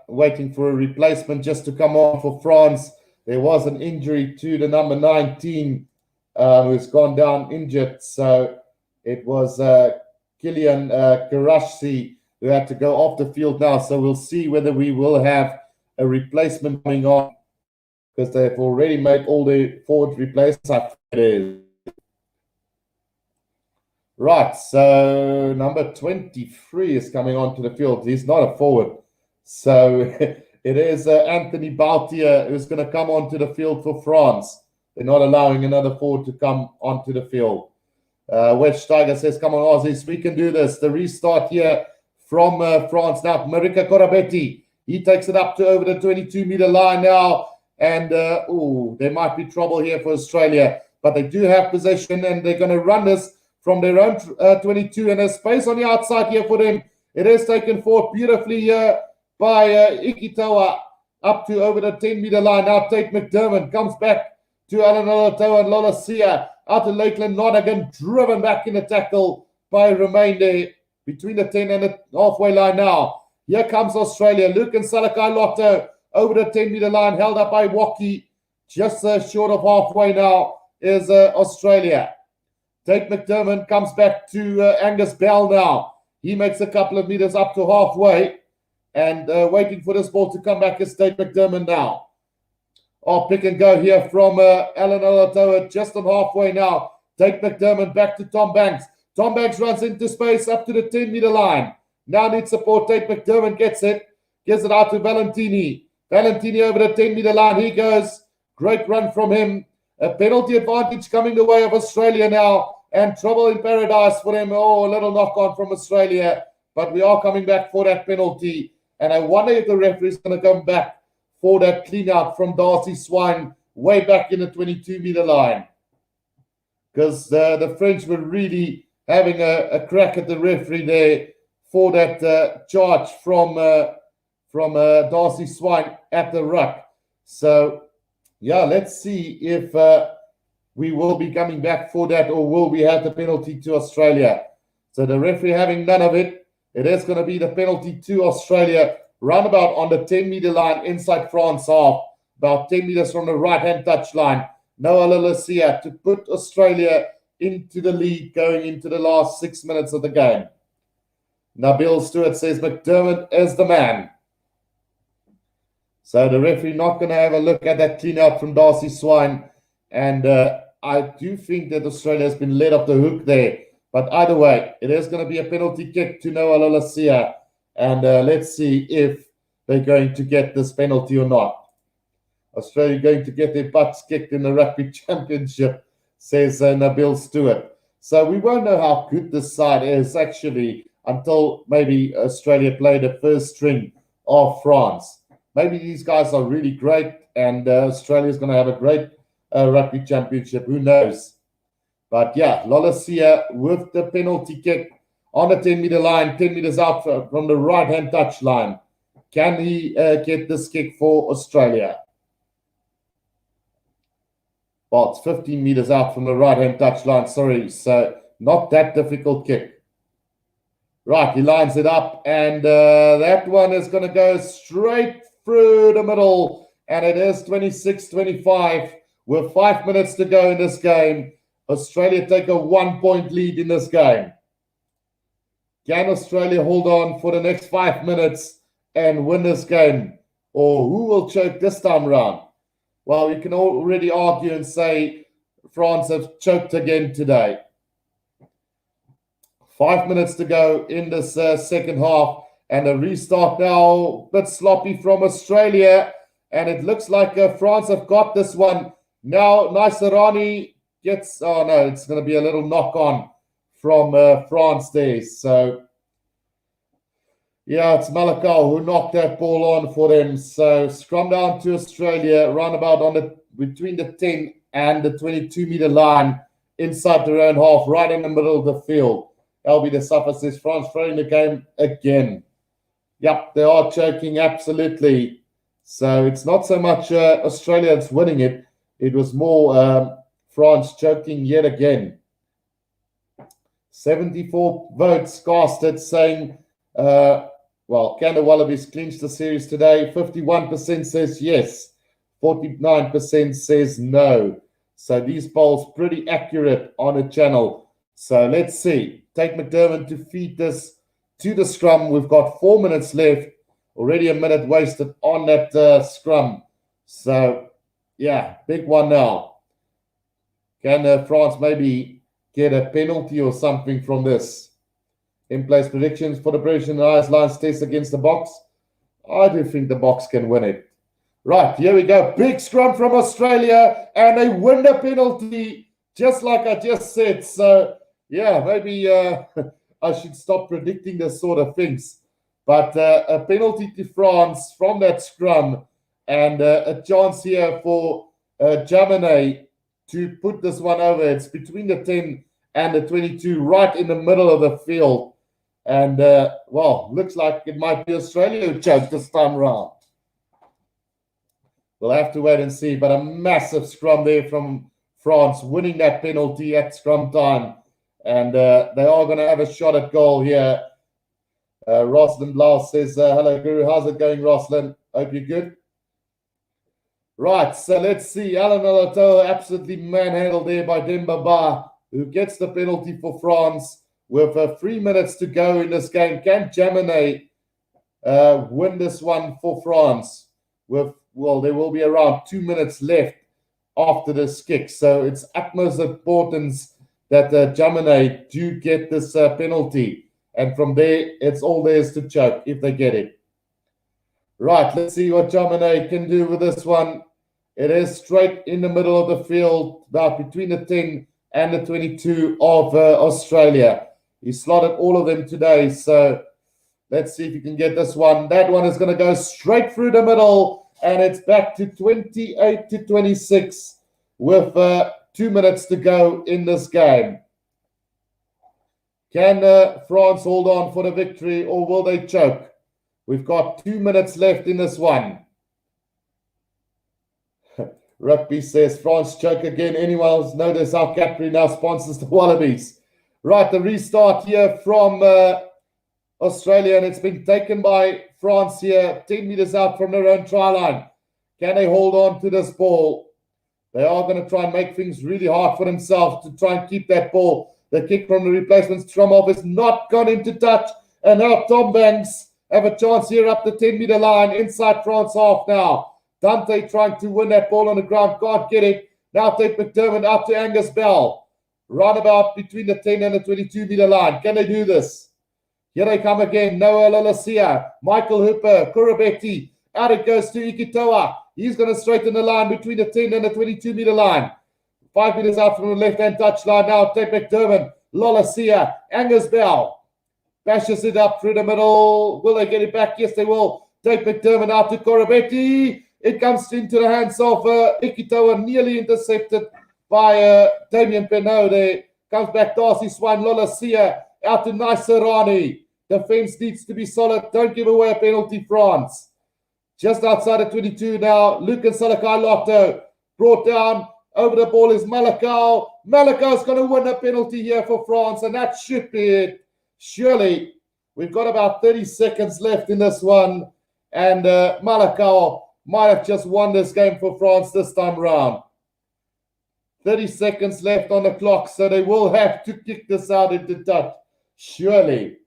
waiting for a replacement just to come on for France. There was an injury to the number 19 who's gone down injured. So it was Kylian Karashi who had to go off the field now. So we'll see whether we will have a replacement coming on because they've already made all the forward replacements. I think it is. Right, so number 23 is coming onto the field. He's not a forward. So it is Anthony Bautier who's going to come onto the field for France. They're not allowing another forward to come onto the field. Wedge Tiger says, come on, Aussies, we can do this. The restart here from France now. Marika Corabetti, he takes it up to over the 22-meter line now. And, there might be trouble here for Australia. But they do have possession, and they're going to run this from their own 22. And there's space on the outside here for them. It is taken forward beautifully here by Ikitoa up to over the 10-meter line. Now Tate McDermott comes back to Alan Olatoa and Lola Sia. Out to Lakeland Nottingham, driven back in the tackle by Romain there between the 10 and the halfway line now. Here comes Australia. Luke and Salakai Lotto over the 10-meter line, held up by Waki. Just short of halfway now is Australia. Tate McDermott comes back to Angus Bell now. He makes a couple of meters up to halfway. And waiting for this ball to come back is Tate McDermott now. Oh, pick and go here from Alan Olatoa just on halfway now. Tate McDermott back to Tom Banks. Tom Banks runs into space up to the 10-meter line. Now needs support. Tate McDermott gets it. Gives it out to Valentini. Valentini over the 10-meter line. He goes. Great run from him. A penalty advantage coming the way of Australia now. And trouble in paradise for them. Oh, a little knock on from Australia. But we are coming back for that penalty. And I wonder if the referee is going to come back for that clean out from Darcy Swine way back in the 22-meter line. Because the French were really having a crack at the referee there for that charge from Darcy Swine at the ruck. So, yeah, let's see if we will be coming back for that or will we have the penalty to Australia. So the referee having none of it. It is going to be the penalty to Australia. Roundabout on the 10-meter line inside France half, about 10 meters from the right-hand touch line. Noah Lalasia to put Australia into the lead going into the last 6 minutes of the game. Nabil Stewart says McDermott is the man. So the referee not going to have a look at that clean out from Darcy Swine. And I do think that Australia has been let off the hook there. But either way, it is going to be a penalty kick to Noah Lalasia. And let's see if they're going to get this penalty or not. Australia going to get their butts kicked in the Rugby Championship, says Nabil Stewart. So we won't know how good this side is actually until maybe Australia play the first string of France. Maybe these guys are really great and Australia's going to have a great Rugby Championship. Who knows? But yeah, Lalasia with the penalty kick on the 10-meter line, 10 meters out from the right-hand touch line. Can he get this kick for Australia? Well, it's 15 meters out from the right-hand touch line. Sorry, so not that difficult kick. Right, he lines it up, and that one is going to go straight through the middle, and it is 26-25 with 5 minutes to go in this game. Australia take a 1-point lead in this game. Can Australia hold on for the next 5 minutes and win this game? Or who will choke this time around? Well, you can already argue and say France have choked again today. 5 minutes to go in this second half, and a restart now, a bit sloppy from Australia, and it looks like France have got this one. Now, Naisarani gets, oh no, it's going to be a little knock on from France there. So, yeah, it's Malakal who knocked that ball on for them. So, scrum down to Australia, roundabout on between the 10 and the 22-meter line, inside their own half, right in the middle of the field. LB de Safa says France throwing the game again. Yep, they are choking, absolutely. So it's not so much Australia that's winning it. It was more France choking yet again. 74 votes casted saying, well, can the Wallabies clinch the series today? 51% says yes. 49% says no. So these polls pretty accurate on a channel. So let's see. Take McDermott to feed this to the scrum. We've got 4 minutes left. Already a minute wasted on that scrum. So, yeah, big one now. Can France maybe get a penalty or something from this? In-place predictions for the British and Irish Lions test against the Box. I do think the Box can win it. Right, here we go. Big scrum from Australia, and they win the penalty, just like I just said. So, yeah, maybe I should stop predicting this sort of things. But a penalty to France from that scrum, and a chance here for Jaminet to put this one over. It's between the 10 and the 22, right in the middle of the field. And, well, looks like it might be Australia who choked this time around. We'll have to wait and see. But a massive scrum there from France, winning that penalty at scrum time. And they are going to have a shot at goal here. Roslyn Blau says, hello, Guru. How's it going, Roslyn? Hope you're good. Right, so let's see. Alan Alatoa absolutely manhandled there by Demba Ba, who gets the penalty for France with 3 minutes to go in this game. Can Jaminet win this one for France? With, well, there will be around 2 minutes left after this kick. So it's utmost importance that Jaminet do get this penalty. And from there, it's all theirs to choke if they get it. Right, let's see what Jaminet can do with this one. It is straight in the middle of the field, about between the 10 and the 22 of Australia. He slotted all of them today, so let's see if he can get this one. That one is going to go straight through the middle, and it's back to 28-26 with 2 minutes to go in this game. Can France hold on for the victory, or will they choke? We've got 2 minutes left in this one. Rugby says, France choke again. Anyone else notice how Capri now sponsors the Wallabies? Right, the restart here from Australia, and it's been taken by France here, 10 meters out from their own try line. Can they hold on to this ball? They are going to try and make things really hard for themselves to try and keep that ball. The kick from the replacement Stromov is not gone into touch. And now Tom Banks have a chance here up the 10-meter line inside France half now. Dante trying to win that ball on the ground. Can't get it. Now take McDermott out to Angus Bell. Roundabout between the 10 and the 22-meter line. Can they do this? Here they come again. Noah Lalasia, Michael Hooper, Kurabetti. Out it goes to Ikitoa. He's going to straighten the line between the 10 and the 22-meter line. 5 meters out from the left-hand touchline now. Take McDermott, Lalasia, Angus Bell. Bashes it up through the middle. Will they get it back? Yes, they will. Take McDermott out to Kurabetti. It comes into the hands of Ikitoa, nearly intercepted by Damien Penaud. There comes back Darcy Swine, Lalasia out to Naisarani. Defense needs to be solid. Don't give away a penalty, France. Just outside of 22 now, Lucan Salakai Lotto brought down. Over the ball is Malakau. Malakau's going to win a penalty here for France, and that should be it. Surely We've got about 30 seconds left in this one. And Malakau might have just won this game for France this time round. 30 seconds left on the clock, so they will have to kick this out into touch. Surely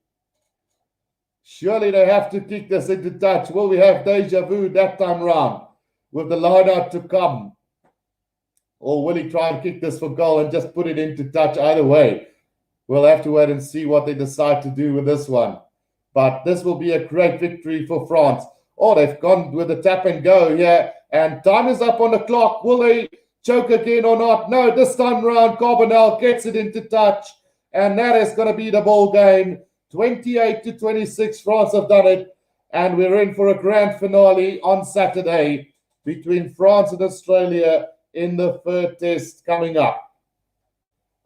they have to kick this into touch. Will we have deja vu that time round with the line out to come? Or will he try and kick this for goal and just put it into touch? Either way, we'll have to wait and see what they decide to do with this one. But this will be a great victory for France. Oh, they've gone with the tap and go here. And time is up on the clock. Will they choke again or not? No, this time round, Carbonell gets it into touch. And that is going to be the ball game. 28-26, France have done it. And we're in for a grand finale on Saturday between France and Australia in the third test coming up.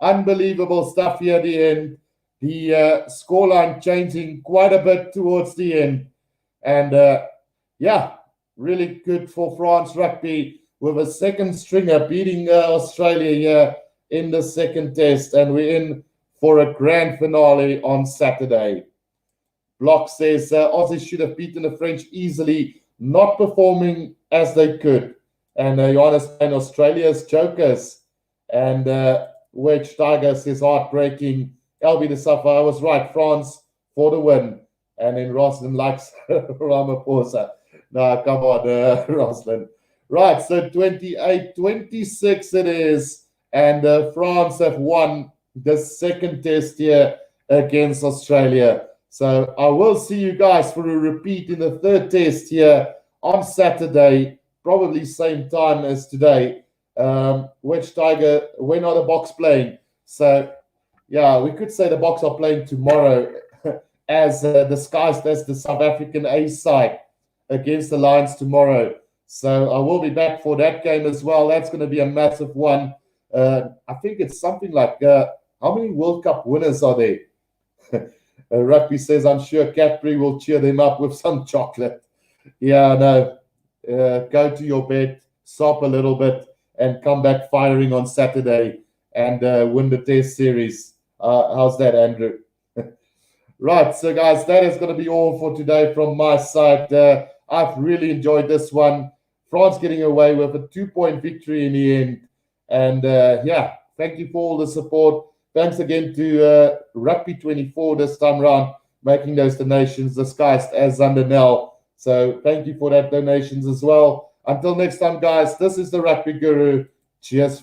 Unbelievable stuff here at the end. The scoreline changing quite a bit towards the end. And yeah, really good for France Rugby with a second stringer beating Australia here in the second test. And we're in for a grand finale on Saturday. Block says Aussies should have beaten the French easily, not performing as they could. And Johannes and Australia's chokers. And Wedge Tiger says heartbreaking. LB the Suffer, I was right. France for the win. And then Roslyn likes Ramaphosa. No, come on, Roslyn. Right, so 28-26 it is. And France have won the second test here against Australia. So I will see you guys for a repeat in the third test here on Saturday, probably same time as today. Wedge Tiger, when are the Boks playing? So yeah, we could say the Boks are playing tomorrow as disguised as the South African A side against the Lions tomorrow. So I will be back for that game as well. That's going to be a massive one. I think it's something like, how many World Cup winners are there? Rugby says, I'm sure Cadbury will cheer them up with some chocolate. Yeah, no. Go to your bed, sop a little bit, and come back firing on Saturday and win the test series. How's that, Andrew? Right, so guys, that is going to be all for today from my side. I've really enjoyed this one. France getting away with a 2-point victory in the end. And yeah, thank you for all the support. Thanks again to Rugby 24 this time around, making those donations disguised as Zandernel. So thank you for that donations as well. Until next time, guys, this is the Rugby Guru. Cheers.